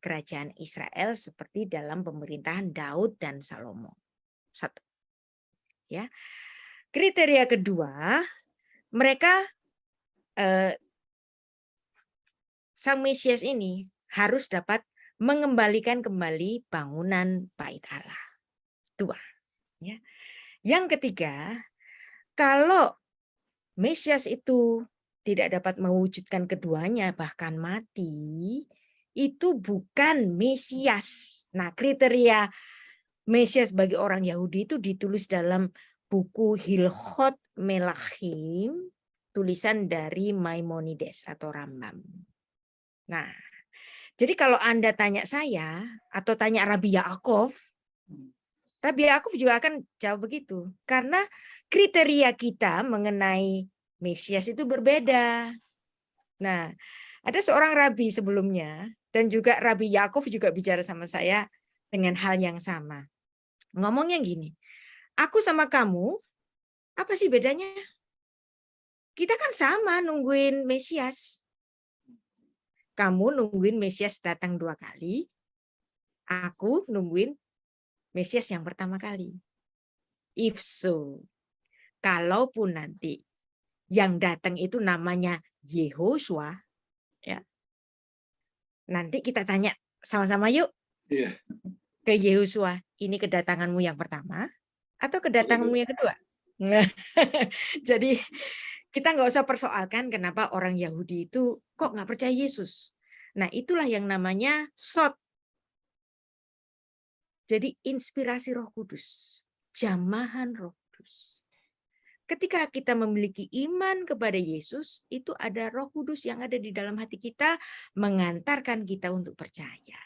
kerajaan Israel seperti dalam pemerintahan Daud dan Salomo. Satu. Ya. Kriteria kedua, mereka Sang Mesias ini harus dapat mengembalikan kembali bangunan Bait Allah. Dua. Ya. Yang ketiga, kalau Mesias itu tidak dapat mewujudkan keduanya, bahkan mati, itu bukan Mesias. Nah, kriteria Mesias bagi orang Yahudi itu ditulis dalam buku Hilchot Melachim, tulisan dari Maimonides atau Rambam. Nah, jadi kalau Anda tanya saya atau tanya Rabbi Yaakov, Rabbi Yaakov juga akan jawab begitu. Karena kriteria kita mengenai Mesias itu berbeda. Nah, ada seorang Rabbi sebelumnya, dan juga Rabbi Yaakov juga bicara sama saya dengan hal yang sama. Ngomongnya gini, aku sama kamu, apa sih bedanya? Kita kan sama nungguin Mesias. Kamu nungguin Mesias datang 2 kali, aku nungguin Mesias yang pertama kali. If so, kalaupun nanti yang datang itu namanya Yehosua, ya. Nanti kita tanya sama-sama yuk. Iya. ke Yehosua, ini kedatanganmu yang pertama atau kedatanganmu yang kedua? Nah, jadi kita nggak usah persoalkan kenapa orang Yahudi itu kok nggak percaya Yesus. Nah, itulah yang namanya shot. Jadi inspirasi Roh Kudus, jamahan Roh Kudus. Ketika kita memiliki iman kepada Yesus, itu ada Roh Kudus yang ada di dalam hati kita mengantarkan kita untuk percaya.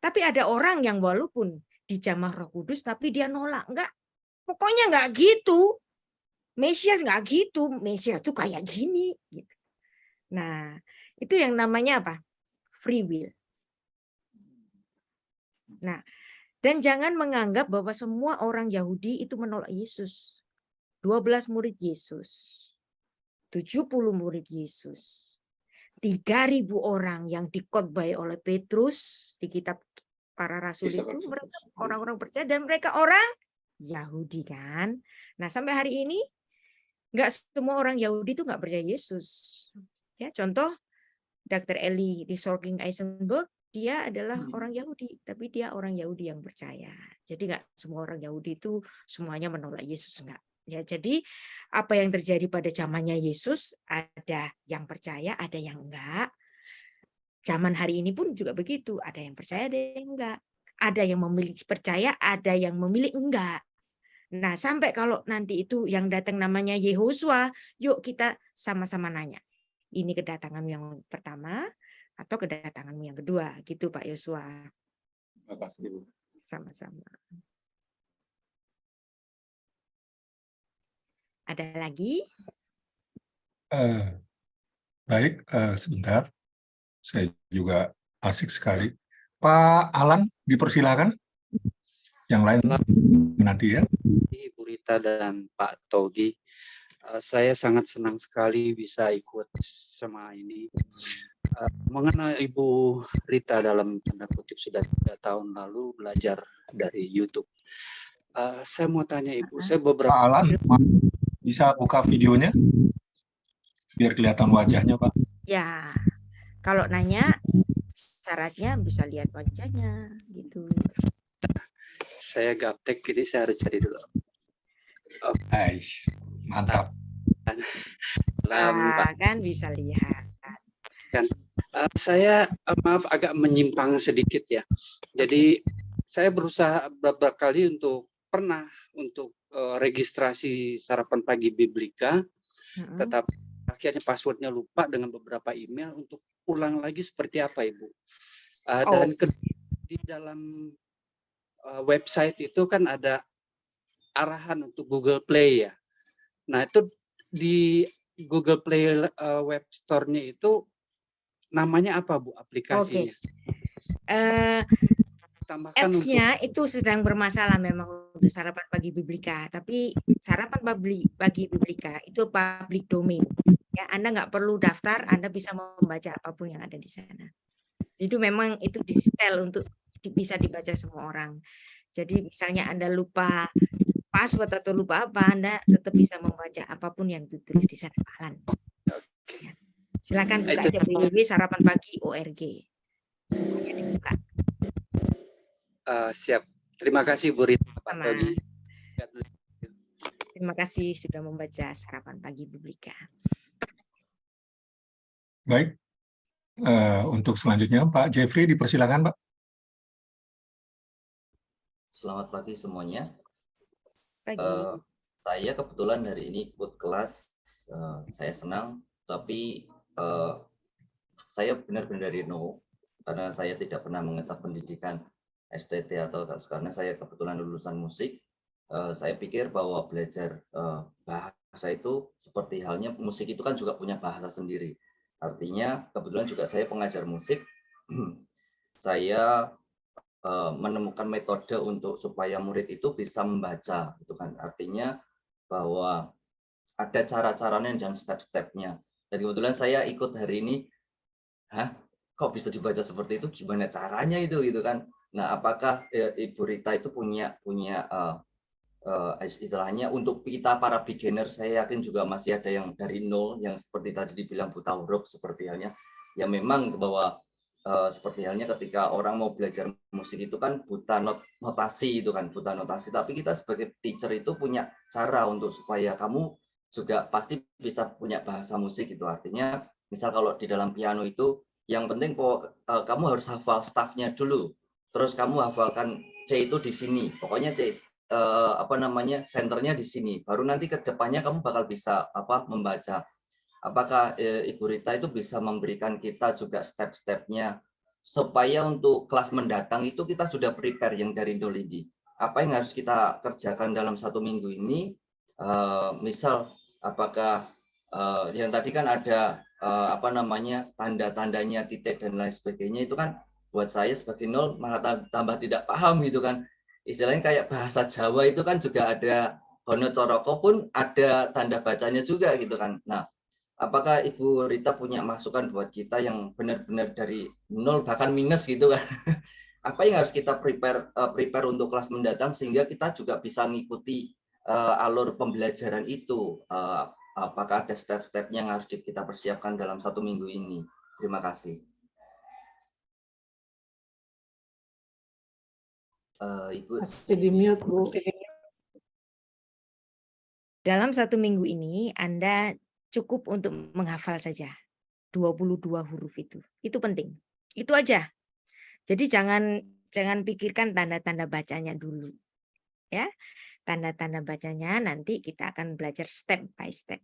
Tapi ada orang yang walaupun dijamah Roh Kudus tapi dia nolak, enggak. Pokoknya enggak gitu. Mesias enggak gitu. Mesias tuh kayak gini gitu. Nah, itu yang namanya apa? Free will. Nah, dan jangan menganggap bahwa semua orang Yahudi itu menolak Yesus. 12 murid Yesus, 70 murid Yesus, 3.000 orang yang dikhotbah oleh Petrus di kitab para rasul itu, mereka orang-orang percaya dan mereka orang Yahudi kan. Nah, sampai hari ini nggak semua orang Yahudi itu nggak percaya Yesus. Ya, contoh Dr. Eli Sorking Eisenberg, dia adalah orang Yahudi, tapi dia orang Yahudi yang percaya. Jadi nggak semua orang Yahudi itu semuanya menolak Yesus, enggak. Ya, jadi apa yang terjadi pada zamannya Yesus, ada yang percaya, ada yang enggak. Zaman hari ini pun juga begitu, ada yang percaya, ada yang enggak. Ada yang memilih percaya, ada yang memilih enggak. Nah, sampai kalau nanti itu yang datang namanya Yehosua, yuk kita sama-sama nanya. Ini kedatangan yang pertama atau kedatanganmu yang kedua, gitu Pak Yosua. Terima kasih, Bu. Sama-sama. Ada lagi? Baik, sebentar. Saya juga asik sekali. Pak Alan, dipersilakan. Yang lain nanti ya. Bu Rita dan Pak Togi. Saya sangat senang sekali bisa ikut sama ini. Mengenal Ibu Rita dalam tanda kutip sudah 3 tahun lalu belajar dari YouTube. Saya mau tanya Ibu, saya beberapa Pak Alan, bisa buka videonya biar kelihatan wajahnya, Pak. Ya, kalau nanya syaratnya bisa lihat wajahnya gitu. Saya gaptek, jadi saya harus cari dulu. Nice, mantap. Kan bisa lihat. Kan, saya maaf agak menyimpang sedikit ya. Jadi saya berusaha beberapa kali untuk registrasi sarapan pagi Biblika, tetapi akhirnya passwordnya lupa dengan beberapa email untuk ulang lagi seperti apa Ibu. Dan di dalam website itu kan ada arahan untuk Google Play ya. Nah itu di Google Play web store-nya itu namanya apa Bu aplikasinya? Apps-nya itu sedang bermasalah memang untuk sarapan pagi Biblika, tapi sarapan pagi Biblika itu public domain. Ya, Anda nggak perlu daftar, Anda bisa membaca apapun yang ada di sana. Jadi memang itu di-setel untuk bisa dibaca semua orang. Jadi misalnya Anda lupa password atau lupa apa, Anda tetap bisa membaca apapun yang ditulis di sana, Pak Alan. Silakan buka aja www.sarapanpagi.org. Semuanya dibuka. Siap. Terima kasih Bu Rita, Pak Todi. Terima kasih sudah membaca sarapan pagi Biblika. Baik. Untuk selanjutnya Pak Jeffrey dipersilakan, Pak. Selamat pagi semuanya. Pagi. Saya kebetulan hari ini ikut kelas, saya senang, tapi saya benar-benar dari no, karena saya tidak pernah mengecap pendidikan STT atau karena saya kebetulan lulusan musik. Saya pikir bahwa belajar bahasa itu seperti halnya musik itu kan juga punya bahasa sendiri. Artinya kebetulan juga saya pengajar musik. Saya menemukan metode untuk supaya murid itu bisa membaca, gitu kan. Artinya bahwa ada cara-caranya dan step-stepnya. Dan kebetulan saya ikut hari ini, kok bisa dibaca seperti itu? Gimana caranya itu, gitu kan? Nah, apakah Ibu Rita itu punya istilahnya untuk kita para beginner? Saya yakin juga masih ada yang dari nol, yang seperti tadi dibilang buta huruf seperti halnya. Ya memang bahwa seperti halnya ketika orang mau belajar musik itu kan buta notasi itu kan, buta notasi. Tapi kita sebagai teacher itu punya cara untuk supaya kamu juga pasti bisa punya bahasa musik itu. Artinya misal kalau di dalam piano itu yang penting kamu harus hafal staffnya dulu. Terus kamu hafalkan C itu di sini. Pokoknya C senternya di sini. Baru nanti ke depannya kamu bakal bisa membaca. Apakah Ibu Rita itu bisa memberikan kita juga step-stepnya supaya untuk kelas mendatang itu kita sudah prepare yang dari nol ini. Apa yang harus kita kerjakan dalam 1 minggu ini? Misal apakah yang tadi kan ada tanda-tandanya titik dan lain sebagainya itu kan buat saya sebagai nol malah tambah tidak paham gitu kan. Istilahnya kayak bahasa Jawa itu kan juga ada hono coroko pun ada tanda bacanya juga gitu kan. Nah, apakah Ibu Rita punya masukan buat kita yang benar-benar dari nol bahkan minus gitu kan? Apa yang harus kita prepare untuk kelas mendatang sehingga kita juga bisa mengikuti alur pembelajaran itu? Apakah ada step-stepnya yang harus kita persiapkan dalam 1 minggu ini? Terima kasih. Ibu. Masih di mute, Bu. Dalam 1 minggu ini Anda cukup untuk menghafal saja 22 huruf itu. Itu penting. Itu aja. Jadi jangan pikirkan tanda-tanda bacanya dulu. Ya. Tanda-tanda bacanya nanti kita akan belajar step by step.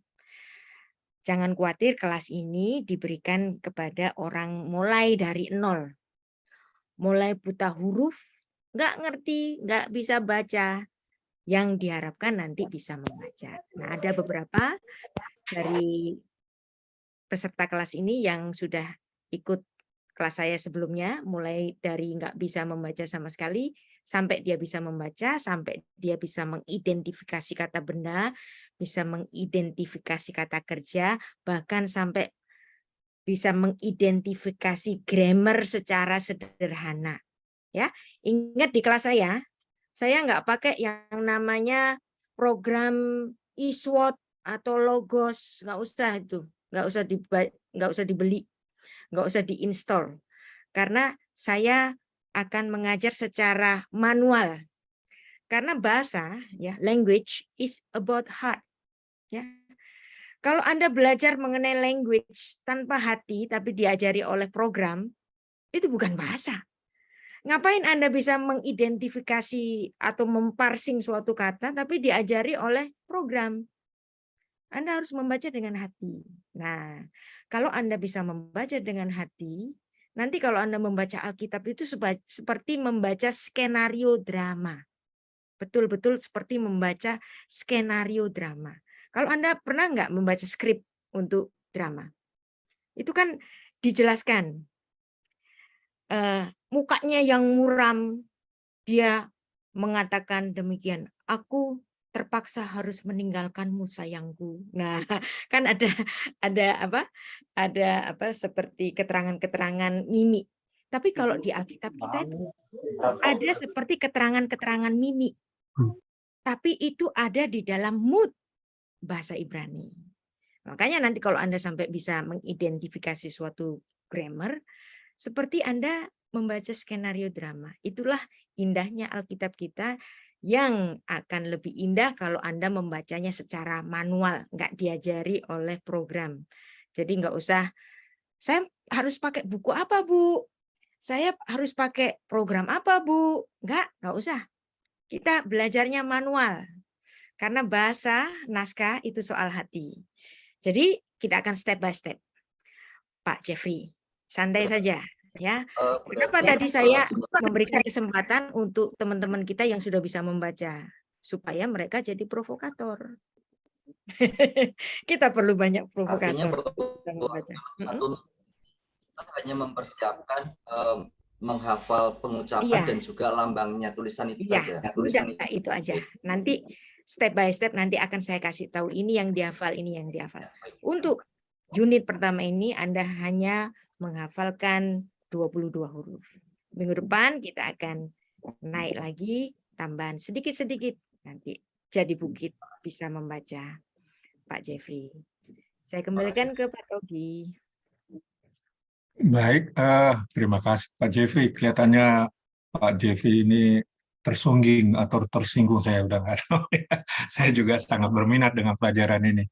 Jangan khawatir, kelas ini diberikan kepada orang mulai dari nol. Mulai buta huruf, nggak ngerti, nggak bisa baca. Yang diharapkan nanti bisa membaca. Nah, ada beberapa dari peserta kelas ini yang sudah ikut kelas saya sebelumnya, mulai dari nggak bisa membaca sama sekali, sampai dia bisa membaca, sampai dia bisa mengidentifikasi kata benda, bisa mengidentifikasi kata kerja, bahkan sampai bisa mengidentifikasi grammar secara sederhana. Ya, ingat di kelas saya nggak pakai yang namanya program eSWOT atau Logos, nggak usah itu, nggak usah dibeli, nggak usah diinstal, karena saya akan mengajar secara manual. Karena bahasa, ya, language is about heart. Ya, kalau Anda belajar mengenai language tanpa hati, tapi diajari oleh program, itu bukan bahasa. Ngapain Anda bisa mengidentifikasi atau memparsing suatu kata, tapi diajari oleh program? Anda harus membaca dengan hati. Nah, kalau Anda bisa membaca dengan hati, nanti kalau Anda membaca Alkitab itu seperti membaca skenario drama. Betul-betul seperti membaca skenario drama. Kalau Anda pernah nggak membaca skrip untuk drama? Itu kan dijelaskan. Mukanya yang muram, dia mengatakan demikian, aku terpaksa harus meninggalkanmu sayangku. Nah, kan ada seperti keterangan-keterangan mimik. Tapi kalau di Alkitab kita itu ada seperti keterangan-keterangan mimik. Tapi itu ada di dalam mood bahasa Ibrani. Makanya nanti kalau Anda sampai bisa mengidentifikasi suatu grammar, seperti Anda membaca skenario drama. Itulah indahnya Alkitab kita, yang akan lebih indah kalau Anda membacanya secara manual, nggak diajari oleh program. Jadi nggak usah, saya harus pakai buku apa, Bu? Saya harus pakai program apa, Bu? Nggak usah. Kita belajarnya manual. Karena bahasa, naskah itu soal hati. Jadi kita akan step by step. Pak Jeffrey, santai saja. Ya, kenapa tadi saya memberikan kesempatan untuk teman-teman kita yang sudah bisa membaca supaya mereka jadi provokator. Kita perlu banyak provokator. Kita hanya mempersiapkan menghafal pengucapan dan juga lambangnya tulisan itu saja. Itu aja. Nanti step by step nanti akan saya kasih tahu ini yang dihafal, ini yang dihafal. Untuk unit pertama ini Anda hanya menghafalkan 22 huruf. Minggu depan kita akan naik lagi, tambahan sedikit-sedikit, nanti jadi bukit bisa membaca. Pak Jeffrey. Saya kembalikan ke Pak Togi. Baik, terima kasih Pak Jeffy. Kelihatannya Pak Jeffy ini tersungging atau tersinggung, saya udah nggak tahu ya. Saya juga sangat berminat dengan pelajaran ini.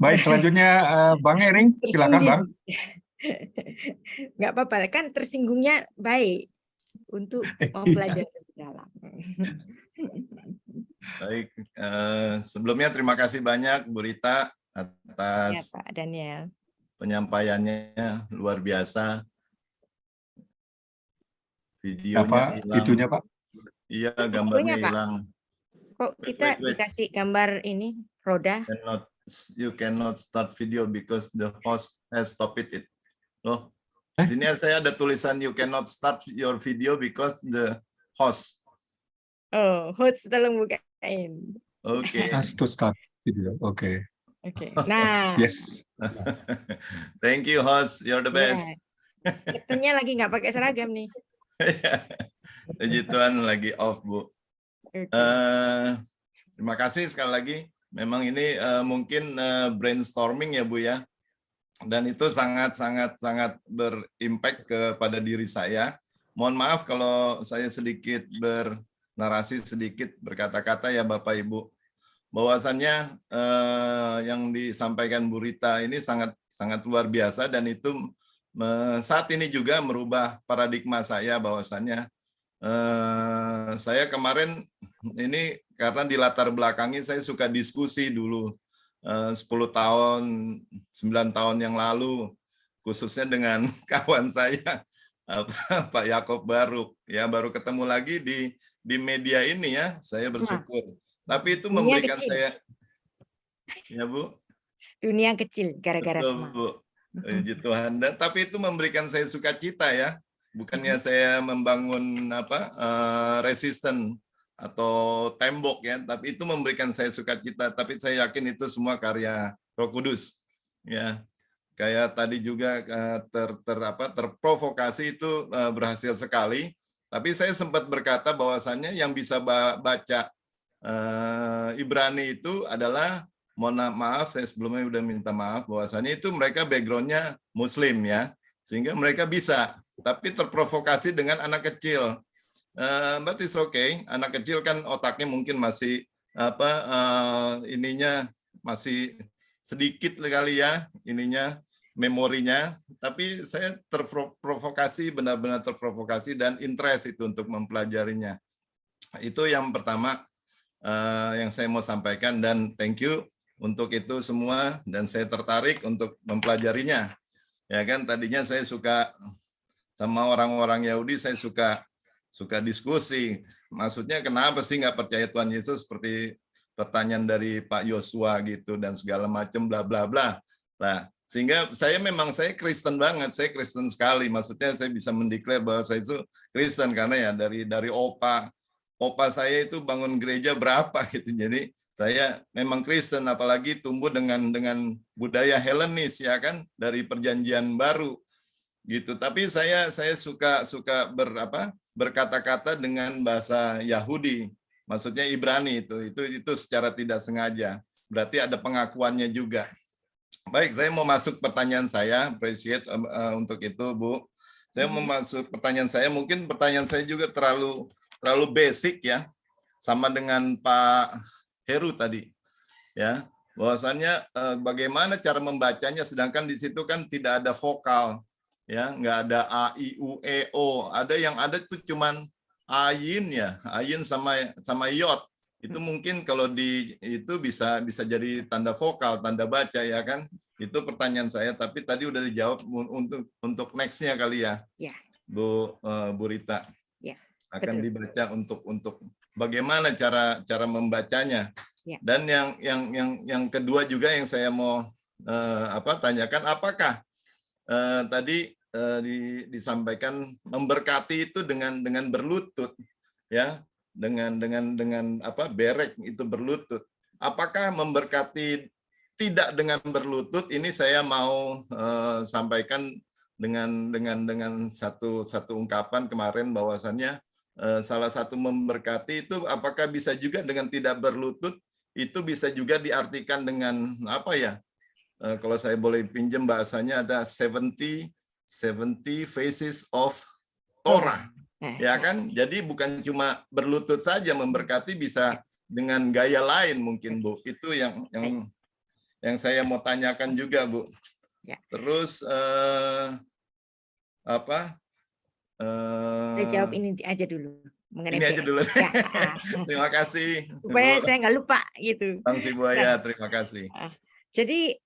Baik, selanjutnya Bang Ering, silakan Bang. Nggak apa-apa, kan tersinggungnya baik untuk mempelajari lebih dalam. Baik, sebelumnya terima kasih banyak Bu Rita Ya, atas Pak Daniel. penyampaiannya, luar biasa. Videonya Apa hilang. itunya Pak? Iya, Videonya, gambarnya Pak. hilang. Kok kita dikasih gambar ini roda? You cannot start video because the host has stopped it. Loh, di sini saya ada tulisan you cannot start your video because the host. Oh, host tolong bukain. Oke. Has to start video. Oke. Oke. Nah, Yes. Thank you host, you're the best. Kaptennya lagi nggak pakai seragam nih. Puji Tuhan lagi off, Bu. Oke. Terima kasih sekali lagi. Memang ini mungkin brainstorming ya, Bu ya. Dan itu sangat berimpact kepada diri saya. Mohon maaf kalau saya sedikit bernarasi, sedikit berkata-kata ya Bapak Ibu. Bahwasannya yang disampaikan Bu Rita ini sangat luar biasa, dan itu saat ini juga merubah paradigma saya. Bahwasannya saya kemarin ini karena di latar belakangnya saya suka diskusi dulu 10 tahun, 9 tahun yang lalu, khususnya dengan kawan saya Pak Yakob Baruk, ya baru ketemu lagi di media ini ya, saya bersyukur. Tapi itu memberikan saya, ya Bu, dunia kecil gara-gara betul, semua. Bu. Puji Tuhan. Dan tapi itu memberikan saya sukacita ya, bukannya saya membangun resisten atau tembok ya, tapi itu memberikan saya sukacita. Tapi saya yakin itu semua karya Roh Kudus ya. Kayak tadi juga terprovokasi itu berhasil sekali. Tapi saya sempat berkata bahwasannya yang bisa baca Ibrani itu adalah, mohon maaf saya sebelumnya udah minta maaf, bahwasannya itu mereka backgroundnya Muslim ya, sehingga mereka bisa, tapi terprovokasi dengan anak kecil. But it's okay, anak kecil kan otaknya mungkin masih ininya masih sedikit kali ya, ininya memorinya, tapi saya terprovokasi, benar-benar terprovokasi dan interest itu untuk mempelajarinya. Itu yang pertama yang saya mau sampaikan, dan thank you untuk itu semua, dan saya tertarik untuk mempelajarinya. Ya kan, tadinya saya suka sama orang-orang Yahudi, saya suka diskusi. Maksudnya kenapa sih nggak percaya Tuhan Yesus, seperti pertanyaan dari Pak Yosua gitu dan segala macam bla bla bla. Nah, sehingga saya Kristen banget, saya Kristen sekali. Maksudnya saya bisa mendeklar bahwa saya itu Kristen karena ya dari opa saya itu bangun gereja berapa gitu. Jadi saya memang Kristen, apalagi tumbuh dengan budaya Helenis ya kan, dari Perjanjian Baru gitu. Tapi saya suka berkata-kata dengan bahasa Yahudi, maksudnya Ibrani itu secara tidak sengaja. Berarti ada pengakuannya juga. Baik, saya mau masuk pertanyaan saya, appreciate untuk itu Bu. Saya mau masuk pertanyaan saya, mungkin pertanyaan saya juga terlalu basic ya, sama dengan Pak Heru tadi ya, bahwasannya bagaimana cara membacanya, sedangkan di situ kan tidak ada vokal ya, nggak ada a i u e o, ada yang ada tuh cuman ayin ya, ayin sama iot. Itu mungkin kalau itu bisa jadi tanda vokal, tanda baca ya kan. Itu pertanyaan saya, tapi tadi udah dijawab untuk next-nya kali ya, Bu Rita. Ya, akan dibaca untuk bagaimana cara membacanya. Ya. Dan yang kedua juga yang saya mau tanyakan, apakah tadi disampaikan memberkati itu dengan berlutut ya, dengan berek itu berlutut. Apakah memberkati tidak dengan berlutut? Ini saya mau sampaikan dengan satu ungkapan kemarin, bahwasannya salah satu memberkati itu apakah bisa juga dengan tidak berlutut, itu bisa juga diartikan dengan apa ya, kalau saya boleh pinjam bahasanya, ada 70 70 faces of Torah. Ya kan? Jadi bukan cuma berlutut saja memberkati, bisa dengan gaya lain mungkin, Bu. Itu yang saya mau tanyakan juga, Bu. Terus apa? Saya jawab ini aja dulu. Mengenai Ini aja dulu. Ya, Terima kasih. supaya Bu. saya nggak lupa gitu. Bang Sibuaya, terima kasih. Jadi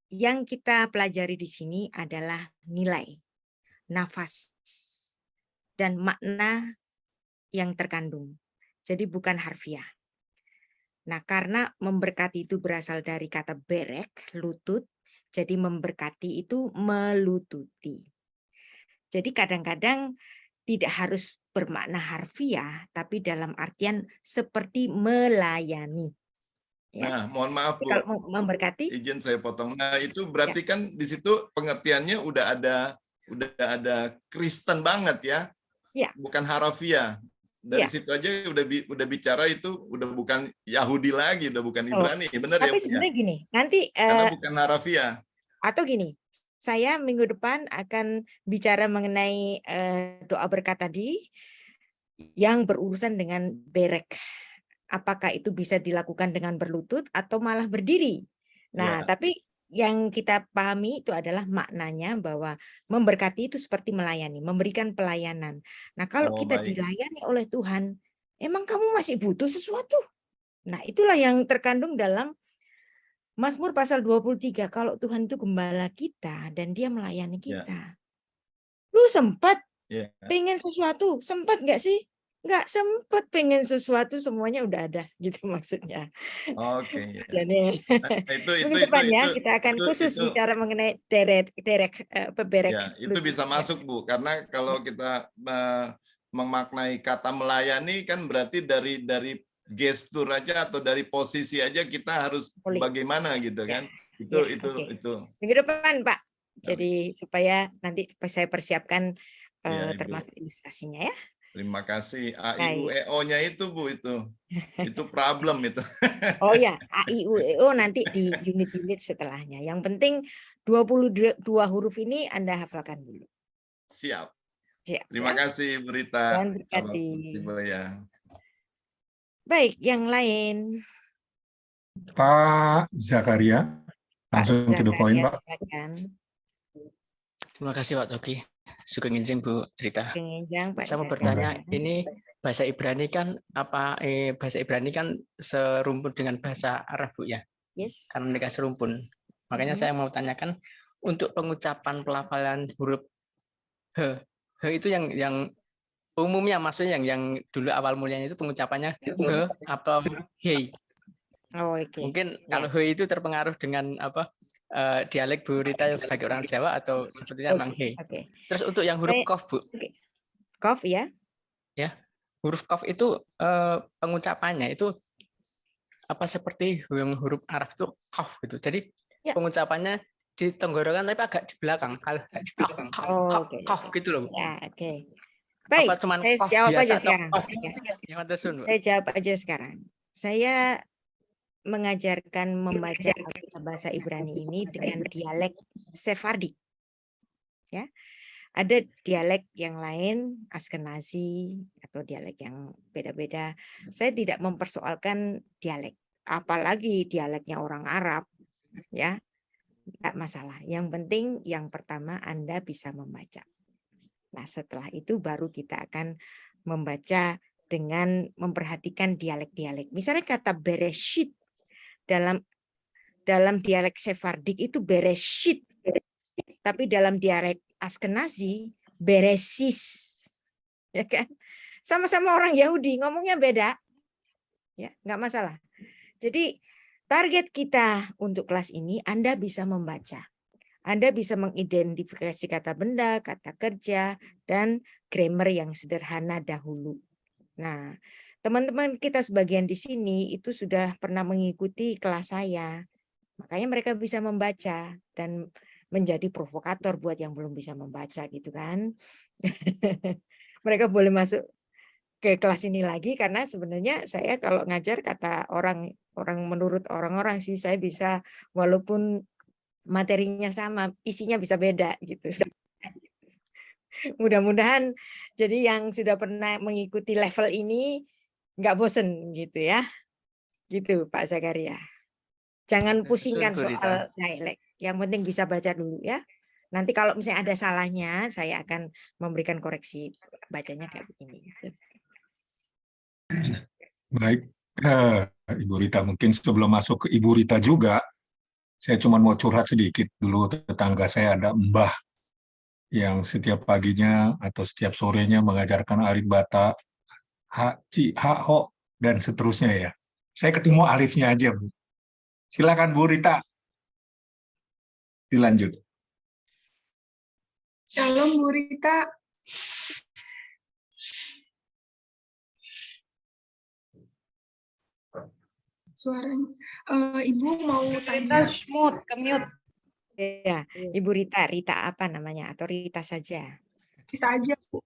yang kita pelajari di sini adalah nilai, nafas, dan makna yang terkandung. Jadi bukan harfiah. Nah, karena memberkati itu berasal dari kata berek, lutut, jadi memberkati itu melututi. Jadi kadang-kadang tidak harus bermakna harfiah, tapi dalam artian seperti melayani. Ya. Nah, mohon maaf, Bu. Kalau memberkati, izin saya potong. Nah, itu berarti kan di situ pengertiannya udah ada Kristen banget ya. Ya. Bukan harafiah. Dari situ aja udah bicara itu udah bukan Yahudi lagi, udah bukan Ibrani. Benar ya? Tapi sebenarnya gini, nanti karena bukan harafiah. Atau gini, saya minggu depan akan bicara mengenai doa berkat tadi yang berurusan dengan berek. Apakah itu bisa dilakukan dengan berlutut atau malah berdiri? Nah, tapi yang kita pahami itu adalah maknanya bahwa memberkati itu seperti melayani, memberikan pelayanan. Nah, kalau kita dilayani oleh Tuhan, emang kamu masih butuh sesuatu? Nah, itulah yang terkandung dalam Mazmur pasal 23. Kalau Tuhan itu gembala kita dan dia melayani kita. Lu sempat pengen sesuatu? Sempat nggak sih? Nggak sempat pengen sesuatu, semuanya udah ada gitu maksudnya. Oke. Jadi minggu depan ya kita akan khusus bicara mengenai berek. Ya, itu bisa masuk, Bu, karena kalau kita memaknai kata melayani kan berarti dari gestur aja atau dari posisi aja kita harus bagaimana gitu kan. Itu. Minggu depan, Pak. Jadi supaya nanti saya persiapkan termasuk ilustrasinya ya. Terima kasih. A-I-U-E-O-nya itu, Bu, itu problem itu. Oh ya, A-I-U-E-O nanti di unit-unit setelahnya. Yang penting 22 huruf ini Anda hafalkan dulu. Siap. Siap. Terima kasih, Berita. Tuhan berkati. Ya. Baik, yang lain. Pak Zakaria, langsung to the point, Pak. Silakan. Terima kasih, Pak Togi. Sugeng izin Bu Rita. Saya mau bertanya, ini bahasa Ibrani kan bahasa Ibrani kan serumpun dengan bahasa Arab, Bu ya? Yes. Karena mereka serumpun. Makanya saya mau tanyakan untuk pengucapan pelafalan huruf H itu yang umumnya, maksudnya yang dulu awal mulanya itu pengucapannya H atau Hei. Oh, okay. Mungkin kalau H itu terpengaruh dengan dialek Bu Rita yang sebagai orang Jawa atau sepertinya memang He. Terus untuk yang huruf Kof, Bu. Kof ya? Ya, huruf Kof itu pengucapannya itu apa seperti yang huruf Arab itu Kof gitu. Jadi pengucapannya di tenggorokan tapi agak di belakang. Kof gitu loh. Ya, oke. Baik, saya jawab aja sekarang. Saya jawab aja sekarang. Saya mengajarkan membaca bahasa Ibrani ini dengan dialek Sephardi. Ya. Ada dialek yang lain, Askenazi atau dialek yang beda-beda. Saya tidak mempersoalkan dialek, apalagi dialeknya orang Arab, ya. Tidak masalah. Yang penting yang pertama Anda bisa membaca. Nah, setelah itu baru kita akan membaca dengan memperhatikan dialek-dialek. Misalnya kata Bereshit dalam dialek Sephardik itu Bereshit, tapi dalam dialek Askenazi Beresis, ya kan? Sama-sama orang Yahudi ngomongnya beda, ya nggak masalah. Jadi target kita untuk kelas ini Anda bisa membaca, Anda bisa mengidentifikasi kata benda, kata kerja, dan grammar yang sederhana dahulu. Nah, teman-teman kita sebagian di sini itu sudah pernah mengikuti kelas saya. Makanya mereka bisa membaca dan menjadi provokator buat yang belum bisa membaca gitu kan. Mereka boleh masuk ke kelas ini lagi karena sebenarnya saya kalau ngajar kata orang menurut orang-orang sih saya bisa walaupun materinya sama, isinya bisa beda gitu. Mudah-mudahan jadi yang sudah pernah mengikuti level ini nggak bosen gitu ya. Gitu Pak Zakaria. Jangan Betul, pusingkan Bu Rita. soal dialek. Yang penting bisa baca dulu ya. Nanti kalau misalnya ada salahnya, saya akan memberikan koreksi bacanya kayak begini. Baik, Ibu Rita, mungkin sebelum masuk ke Ibu Rita juga, saya cuma mau curhat sedikit dulu. Tetangga saya ada mbah yang setiap paginya atau setiap sorenya mengajarkan alif bata, ha, ci, ha, ho, dan seterusnya ya. Saya ketemu alifnya aja, Bu. Silakan Bu Rita. Dilanjut. Shalom Bu Rita. Suaranya. Ibu mau tanya. Mute. Ya, Ibu Rita, Rita apa namanya? Atau Rita saja? Kita aja, Bu.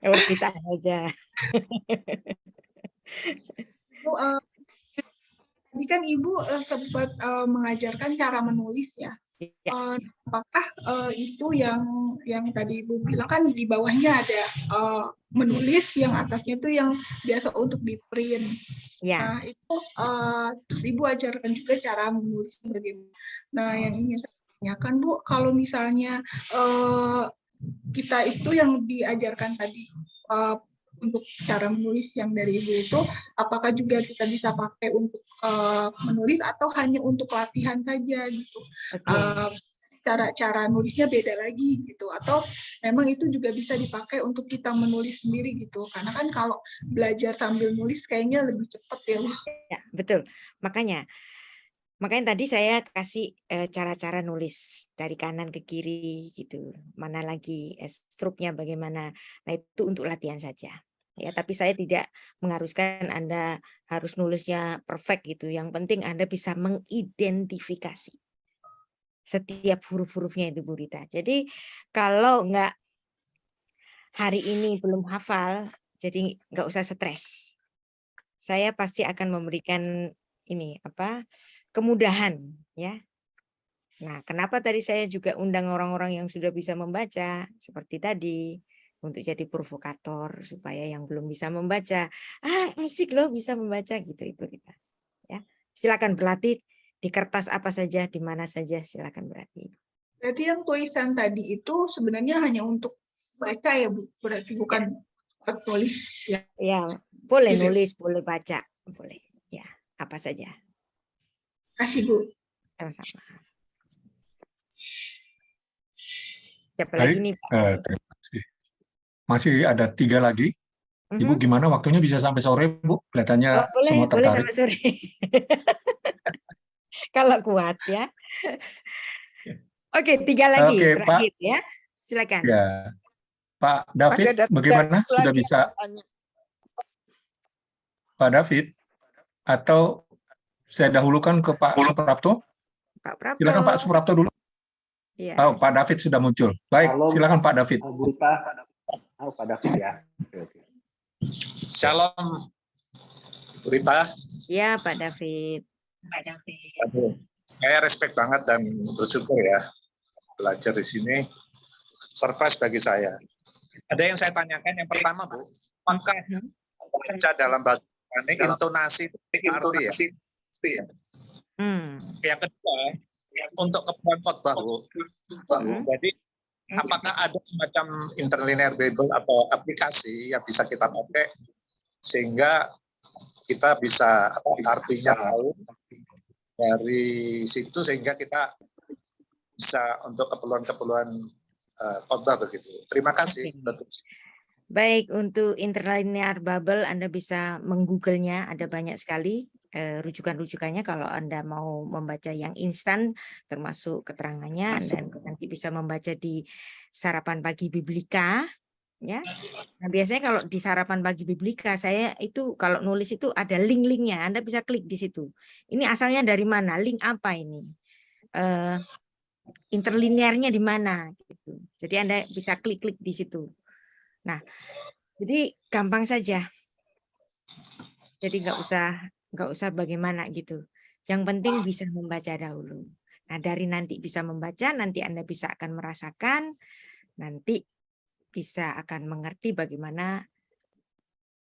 Oh, Rita saja. Bu, tadi kan Ibu sempat mengajarkan cara menulis ya. Apakah itu yang tadi Ibu bilang kan di bawahnya ada menulis, yang atasnya itu yang biasa untuk di print. Ya. Nah itu terus Ibu ajarkan juga cara menulis bagaimana. Nah yang ingin saya tanyakan Bu, kalau misalnya kita itu yang diajarkan tadi untuk cara menulis yang dari Ibu itu, apakah juga kita bisa pakai untuk menulis atau hanya untuk latihan saja gitu? Cara nulisnya beda lagi gitu, atau memang itu juga bisa dipakai untuk kita menulis sendiri gitu? Karena kan kalau belajar sambil nulis kayaknya lebih cepat ya. Ya, betul. Makanya tadi saya kasih cara-cara nulis dari kanan ke kiri gitu. Mana lagi struknya bagaimana. Nah itu untuk latihan saja. Ya, tapi saya tidak mengharuskan Anda harus nulisnya perfect gitu. Yang penting Anda bisa mengidentifikasi setiap huruf-hurufnya itu Bu Rita. Jadi kalau nggak hari ini belum hafal, jadi nggak usah stres. Saya pasti akan memberikan ini kemudahan ya. Nah, kenapa tadi saya juga undang orang-orang yang sudah bisa membaca seperti tadi untuk jadi provokator supaya yang belum bisa membaca, asik loh bisa membaca gitu Ibu Rita. Ya, silakan berlatih di kertas apa saja, di mana saja silakan berlatih. Berarti yang tulisan tadi itu sebenarnya hanya untuk baca ya Bu, berarti bukan tulis ya. Ya, boleh nulis, boleh baca, boleh. Ya, apa saja. Kasih Bu. Sama-sama. Siapa Baik, lagi nih Pak? terima kasih. Masih ada 3 lagi. Ibu gimana waktunya bisa sampai sore Bu? Kelihatannya semua Boleh tertarik. sampai sore. Kalau kuat ya. Oke, 3 lagi terakhir ya. Silakan. Ya. Pak David bagaimana? Sudah bisa? Pak David atau saya dahulukan ke Pak Suprapto? Pak Prapto. Silakan Pak Suprapto dulu. Ya. Oh, Pak David sudah muncul. Baik, silakan Pak David. Pak David ya. Shalom, Bu Rita. Ya, Pak David. Pak David. Saya respect banget dan bersyukur ya belajar di sini. Surprise bagi saya. Ada yang saya tanyakan. Yang pertama, Bu, apakah baca dalam bahasa ini intonasi itu arti ya? Yang kedua, untuk keperluan khotbah, Bu. Jadi apakah ada semacam interlinear Bible atau aplikasi yang bisa kita pakai sehingga kita bisa artinya tahu dari situ sehingga kita bisa untuk keperluan khotbah begitu. Terima kasih. Baik, untuk interlinear Bible Anda bisa menggoogle-nya, ada banyak sekali rujukan-rujukannya kalau Anda mau membaca yang instan termasuk keterangannya, dan nanti bisa membaca di Sarapan Pagi Biblika ya. Nah, biasanya kalau di Sarapan Pagi Biblika saya itu kalau nulis itu ada link-linknya, Anda bisa klik di situ. Ini asalnya dari mana? Link apa ini? Interlinearnya di mana gitu. Jadi Anda bisa klik-klik di situ. Nah, jadi gampang saja. Jadi nggak usah bagaimana gitu. Yang penting bisa membaca dahulu. Nah, dari nanti bisa membaca, nanti Anda bisa akan merasakan nanti bisa akan mengerti bagaimana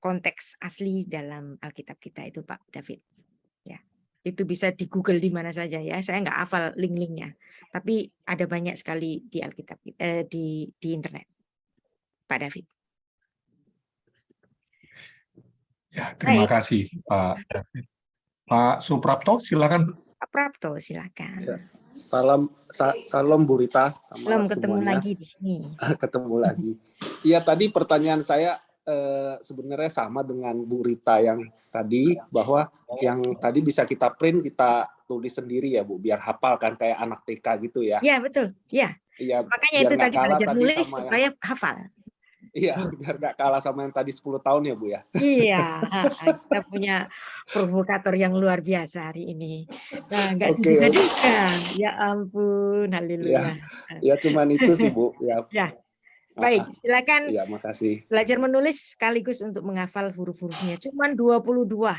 konteks asli dalam Alkitab kita itu, Pak David. Ya, itu bisa di Google di mana saja ya. Saya nggak hafal link-linknya, tapi ada banyak sekali di Alkitab di internet, Pak David. Ya, terima kasih Pak David. Pak Suprapto, silakan. Pak Prapto, silakan. Ya. Salam Bu Rita sama Belum ketemu semuanya. lagi di sini. Ketemu lagi. Iya, tadi pertanyaan saya sebenarnya sama dengan Bu Rita yang tadi, bahwa yang tadi bisa kita print, kita tulis sendiri ya Bu, biar hafal kan kayak anak TK gitu ya. Iya, betul. Iya. Iya, Makanya biar itu nggak tadi kalah belajar tadi nulis sama supaya hafal. Iya, biar nggak kalah sama yang tadi 10 tahun ya Bu ya. Iya, kita punya provokator yang luar biasa hari ini. Nah, nggak Oke. diduga-duga. Ya ampun, haleluya. Ya cuman itu sih Bu. Ya. Ya, baik. Silakan Iya, makasih. belajar menulis sekaligus untuk menghafal huruf-hurufnya. Cuman 22.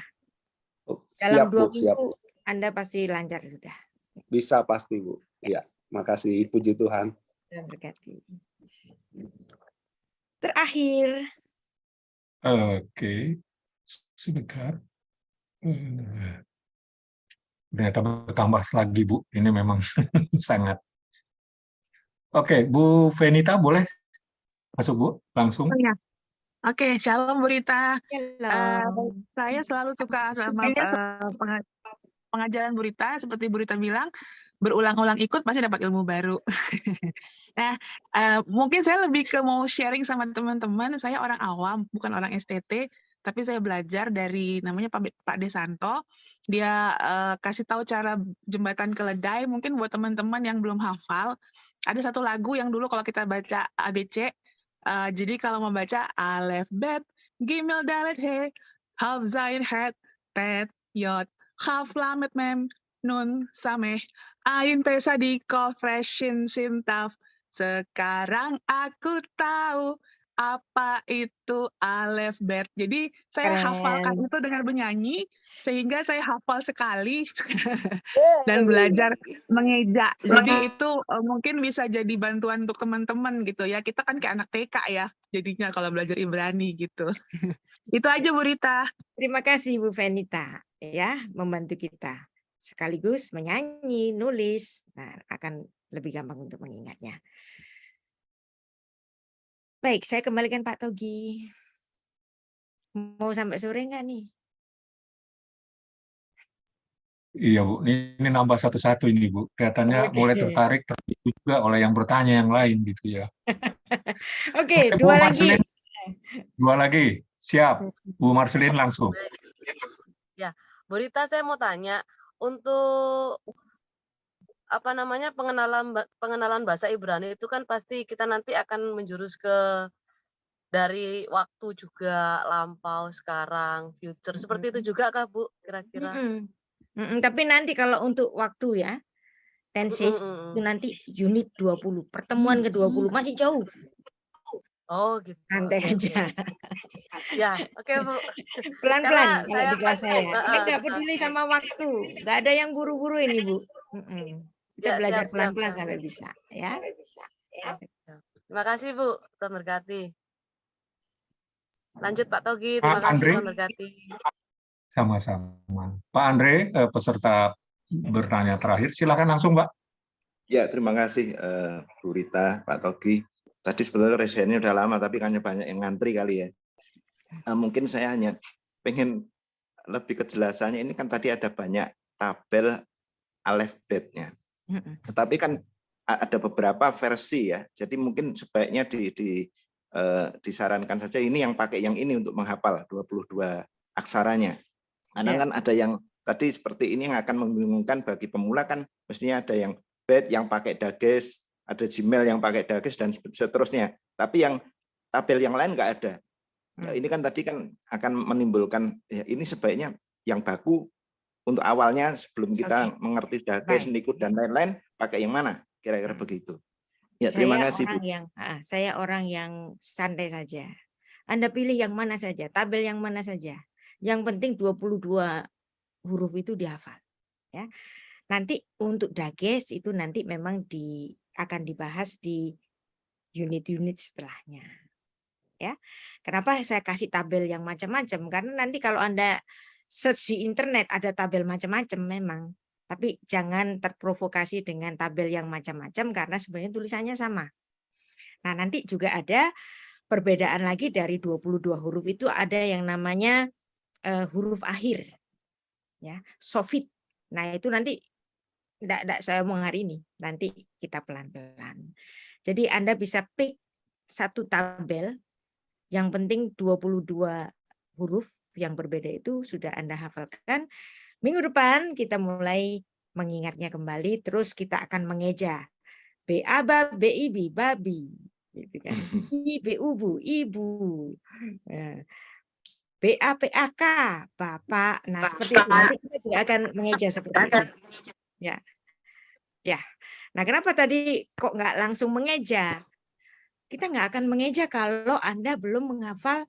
Dalam Siap 2 Bu, siap. minggu Anda pasti lancar sudah. Bisa pasti Bu. Iya, makasih. Puji Tuhan. Tuhan berkati. Terakhir. Oke, sebentar. Ternyata bertambah lagi Bu. Ini memang sangat. Oke, Bu Venita boleh masuk Bu langsung. Oh, ya. Oke, shalom Bu Rita. Shalom. Saya selalu suka sama pengajaran Bu Rita, seperti Bu Rita bilang, berulang-ulang ikut pasti dapat ilmu baru. Nah, mungkin saya lebih ke mau sharing sama teman-teman. Saya orang awam, bukan orang STT, tapi saya belajar dari namanya Pak Desanto. Dia kasih tahu cara jembatan keledai. Mungkin buat teman-teman yang belum hafal, ada satu lagu yang dulu kalau kita baca ABC. Jadi kalau membaca Alef, Bet, Gimel, Dalet, He, Haf, Zain, Het, Tet, Yod, Haf, Lamet, Mem, Nun, Sameh, Ain, Pesa, Diko, Freshin, Sintaf. Sekarang aku tahu apa itu Alef, Bet. Jadi saya hafalkan itu dengan bernyanyi, sehingga saya hafal sekali dan belajar mengeja. Jadi itu mungkin bisa jadi bantuan untuk teman-teman gitu ya. Kita kan kayak anak TK ya, jadinya kalau belajar Ibrani gitu. Itu aja Bu Rita. Terima kasih Bu Venita ya, membantu kita. Sekaligus menyanyi, nulis, nah akan lebih gampang untuk mengingatnya. Baik, saya kembalikan Pak Togi. Mau sampai sore nggak nih? Iya Bu, ini nambah satu-satu ini Bu. Kelihatannya mulai tertarik juga oleh yang bertanya yang lain gitu ya. Oke, Bu Marcelin, dua lagi. Siap, Bu Marcelin langsung. Ya, Bu Rita, saya mau tanya, untuk apa namanya pengenalan bahasa Ibrani itu kan pasti kita nanti akan menjurus ke dari waktu juga, lampau, sekarang, future. Seperti itu juga kah Bu kira-kira? Tapi nanti kalau untuk waktu ya, tenses itu nanti unit 20, pertemuan ke-20 masih jauh. Oh gitu. Santai aja. Ya, oke Bu. Pelan-pelan kalau di kelas saya. kan, Saya nggak peduli sama waktu. Nggak ada yang buru-buru ini Bu. Kita Ya, belajar siap, pelan-pelan siap. sampai bisa. Ya. Terima kasih Bu, Tuhan berkati. Lanjut Pak Togi, Pak terima kasih, Andre. Tuhan berkati. Sama-sama. Pak Andre, peserta bertanya terakhir, silakan langsung Pak. Ya, terima kasih Bu Rita, Pak Togi. Tadi sebetulnya resennya udah lama, tapi kayaknya banyak yang ngantri kali ya. Mungkin saya hanya pengen lebih kejelasannya. Ini kan tadi ada banyak tabel alfabetnya. Tetapi kan ada beberapa versi ya. Jadi mungkin sebaiknya disarankan saja ini yang pakai yang ini untuk menghafal 22 aksaranya. Karena kan ada yang tadi seperti ini yang akan membingungkan bagi pemula, kan mestinya ada yang bet yang pakai dages, ada Gmail yang pakai dages dan seterusnya. Tapi yang tabel yang lain nggak ada. Ya, ini kan tadi kan akan menimbulkan ya, ini sebaiknya yang baku untuk awalnya sebelum kita mengerti dages, nikut dan lain-lain pakai yang mana? Kira-kira begitu. Ya, terima kasih Bu. Saya orang yang santai saja. Anda pilih yang mana saja, tabel yang mana saja. Yang penting 22 huruf itu dihafal. Ya. Nanti untuk dages itu nanti memang akan dibahas di unit-unit setelahnya. Ya, kenapa saya kasih tabel yang macam-macam? Karena nanti kalau Anda search di internet ada tabel macam-macam memang, tapi jangan terprovokasi dengan tabel yang macam-macam karena sebenarnya tulisannya sama. Nah, nanti juga ada perbedaan lagi dari 22 huruf itu ada yang namanya huruf akhir. Ya, sofit. Nah, itu nanti enggak saya omong hari ini, nanti kita pelan-pelan. Jadi Anda bisa pick satu tabel, yang penting 22 huruf yang berbeda itu sudah Anda hafalkan. Minggu depan kita mulai mengingatnya kembali, terus kita akan mengeja. B-A-B, B-I-B, babi. Gitu kan. I-B-U-Bu, ibu. B-A-P-A-K, bapak. Nah, seperti itu. Nanti kita juga akan mengeja seperti itu. Ya. Ya. Nah, kenapa tadi kok nggak langsung mengeja? Kita nggak akan mengeja kalau Anda belum menghafal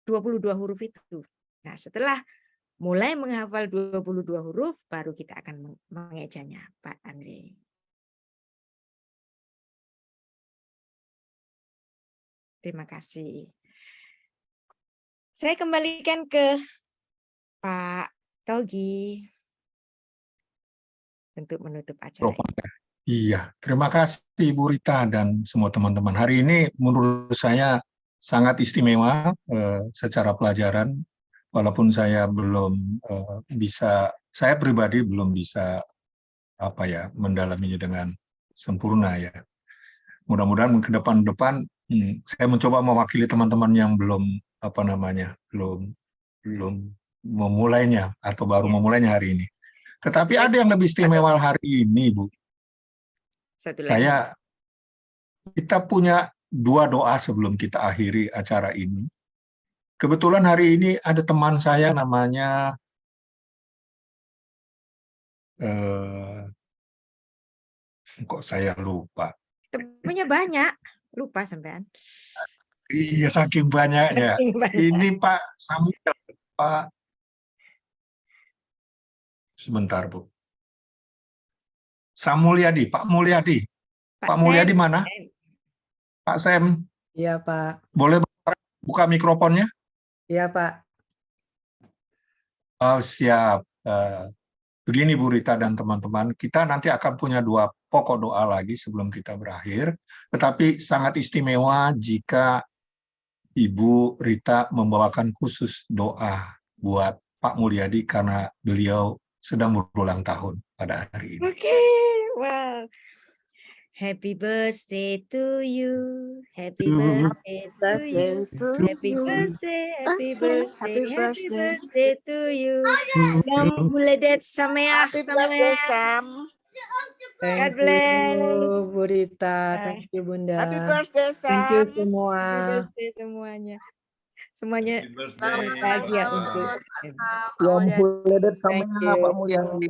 22 huruf itu. Nah, setelah mulai menghafal 22 huruf, baru kita akan mengejanya, Pak Andre. Terima kasih. Saya kembalikan ke Pak Togi untuk menutup acara. Iya, terima kasih Ibu Rita dan semua teman-teman. Hari ini menurut saya sangat istimewa secara pelajaran, walaupun saya belum saya pribadi belum bisa mendalaminya dengan sempurna ya. Mudah-mudahan ke depan saya mencoba mewakili teman-teman yang belum memulainya atau baru memulainya hari ini. Tetapi ada yang lebih istimewa hari ini, Bu. Kita punya 2 doa sebelum kita akhiri acara ini. Kebetulan hari ini ada teman saya namanya kok saya lupa. Temennya banyak, lupa sampean. Iya, saking banyaknya. Ini Pak Samuel, Pak. Sebentar, Bu. Samulyadi, Pak Mulyadi. Pak Mulyadi mana? Pak Sam. Iya, Pak. Boleh buka mikrofonnya? Iya, Pak. Oh, siap. Begini Bu Rita dan teman-teman, kita nanti akan punya 2 pokok doa lagi sebelum kita berakhir. Tetapi sangat istimewa jika Ibu Rita membawakan khusus doa buat Pak Mulyadi karena beliau sedang berulang tahun pada hari ini. Oke, wow. Happy birthday to you. Happy birthday to you. Happy birthday, happy birthday, happy birthday to you. Yom Huledet Sameach, Happy birthday, Sam. God bless. Bu Rita, thank you Bunda. Happy birthday, Sam. Thank you semua. Happy birthday semuanya. Semuanya bahagia untuk Yom Huledet sama Pak Mulyadi.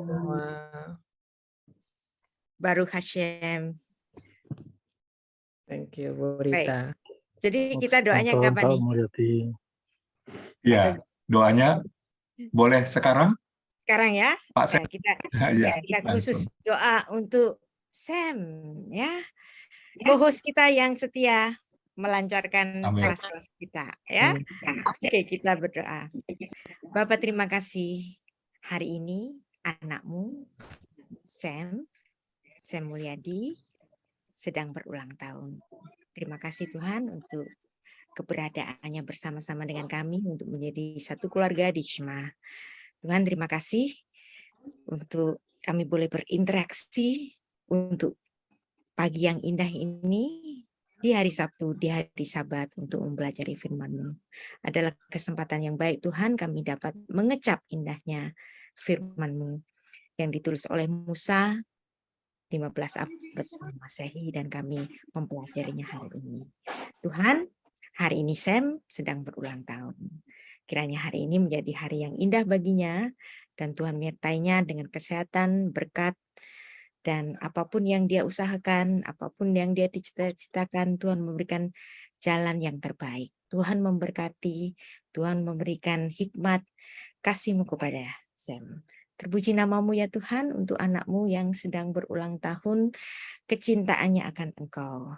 Baruch Hashem. Thank you Bu Rita. Jadi kita doanya kapan nih? Ya, doanya boleh sekarang? Sekarang ya. Pak Sam. Kita khusus doa untuk Sam ya. Co-host kita yang setia melancarkan kelas-kelas kita ya. Oke, kita berdoa. Bapak terima kasih hari ini anakmu Sam Mulyadi sedang berulang tahun. Terima kasih Tuhan untuk keberadaannya bersama-sama dengan kami untuk menjadi satu keluarga di Shema. Tuhan terima kasih untuk kami boleh berinteraksi untuk pagi yang indah ini di hari Sabtu, di hari Sabat untuk mempelajari firman-Mu. Adalah kesempatan yang baik Tuhan kami dapat mengecap indahnya firman-Mu yang ditulis oleh Musa 15 abad sebelum Masehi dan kami mempelajarinya hari ini. Tuhan, hari ini Sam sedang berulang tahun. Kiranya hari ini menjadi hari yang indah baginya dan Tuhan menyertainya dengan kesehatan, berkat, dan apapun yang dia usahakan, apapun yang dia cita-citakan, Tuhan memberikan jalan yang terbaik. Tuhan memberkati, Tuhan memberikan hikmat, kasih-Mu kepada Sam. Terpuji namamu ya Tuhan untuk anakmu yang sedang berulang tahun kecintaannya akan Engkau.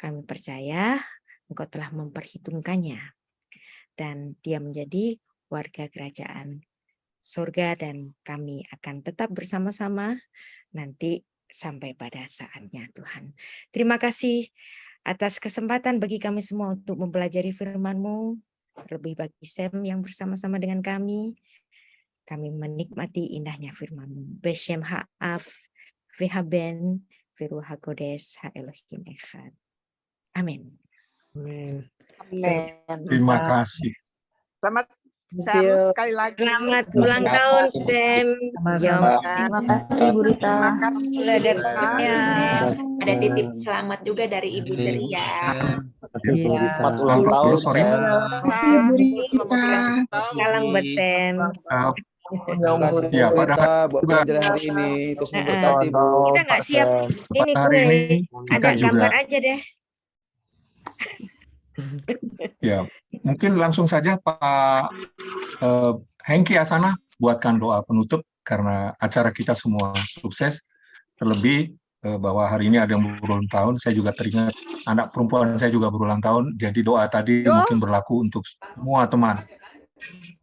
Kami percaya Engkau telah memperhitungkannya dan dia menjadi warga kerajaan surga dan kami akan tetap bersama-sama nanti sampai pada saatnya Tuhan. Terima kasih atas kesempatan bagi kami semua untuk mempelajari firman-Mu, terlebih bagi Sam yang bersama-sama dengan kami. Kami menikmati indahnya firman-Mu. Beshem ha'af, vehaben, veru hakodes, ha'elohim echad. Amin. Amin. Terima kasih. Selamat Sam, sekali lagi. Selamat ulang tahun Sam. Terima kasih Bu Rita. Terima kasih. Ada titip selamat juga dari Ibu Ceria. Selamat ulang tahun, Sam. Terima kasih Bu Rita. Salam buat Sam. Terima kasih Ya, Bu pada Rita buat pelajaran hari ini. Terus memberkati Bu. Kita nggak siap ini Hari kue. ini Ada kita juga gambar aja deh. ya mungkin langsung saja Pak Hengki Asana buatkan doa penutup karena acara kita semua sukses. Terlebih bahwa hari ini ada yang berulang tahun. Saya juga teringat anak perempuan saya juga berulang tahun. Jadi doa tadi mungkin berlaku untuk semua teman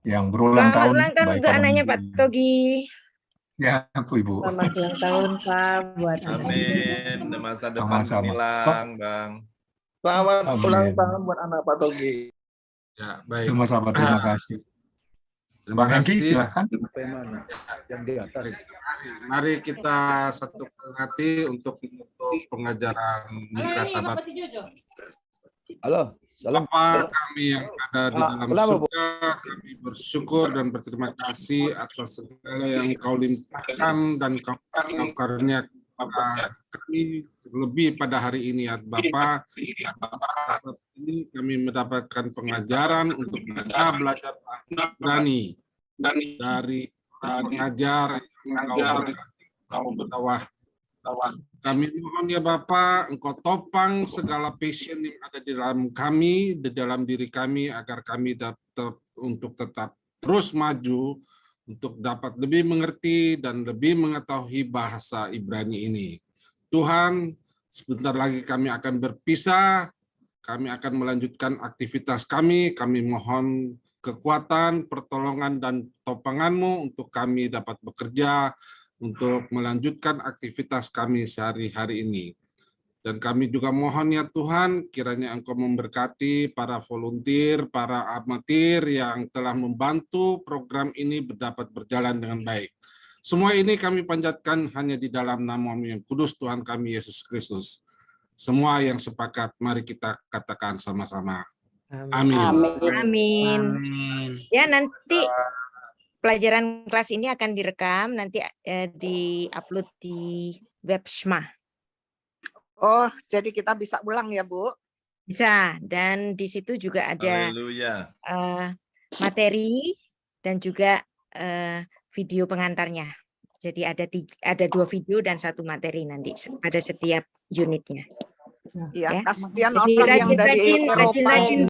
yang berulang Selamat tahun. ulang tahun Baik untuk kalau anaknya Pak Togi. ya Bu Ibu. Selamat ulang tahun Pak buat Amin. Masa depan Sama-sama. gemilang, Bang. Selamat Amin. ulang tahun buat anak Pak Togi. Ya, baik. Sama-sama, terima kasih. Terima Bang Hengki, kasih. silahkan. Yang di atas. Mari kita satukan hati untuk pengajaran Mika Sabat. Halo, salam. Bapa kami yang ada di dalam kenapa, Bu? surga, kami bersyukur dan berterima kasih atas segala yang Kau limpahkan dan Kau karuniakan kepada kami lebih pada hari ini ya Bapa. Saat ini kami mendapatkan pengajaran untuk kita belajar berani dari pengajar yang Kau bertawah. Kami mohon ya Bapa, Engkau topang segala passion yang ada di dalam kami, di dalam diri kami, agar kami tetap terus maju, untuk dapat lebih mengerti dan lebih mengetahui bahasa Ibrani ini. Tuhan, sebentar lagi kami akan berpisah, kami akan melanjutkan aktivitas kami mohon kekuatan, pertolongan, dan topangan-Mu untuk kami dapat bekerja, untuk melanjutkan aktivitas kami sehari-hari ini. Dan kami juga mohon ya Tuhan, kiranya Engkau memberkati para volunteer, para amatir yang telah membantu program ini dapat berjalan dengan baik. Semua ini kami panjatkan hanya di dalam nama-Mu yang kudus Tuhan kami Yesus Kristus. Semua yang sepakat, mari kita katakan sama-sama. Amin. Amin. Ya, nanti pelajaran kelas ini akan direkam, nanti di-upload di web Shma. Oh, jadi kita bisa ulang ya, Bu? Bisa, dan di situ juga ada Haleluya. materi dan juga video pengantarnya. Jadi ada 2 video dan 1 materi nanti pada setiap unitnya. Iya, Ya. kasihan Jadi orang yang dari rajin-rajin Eropa.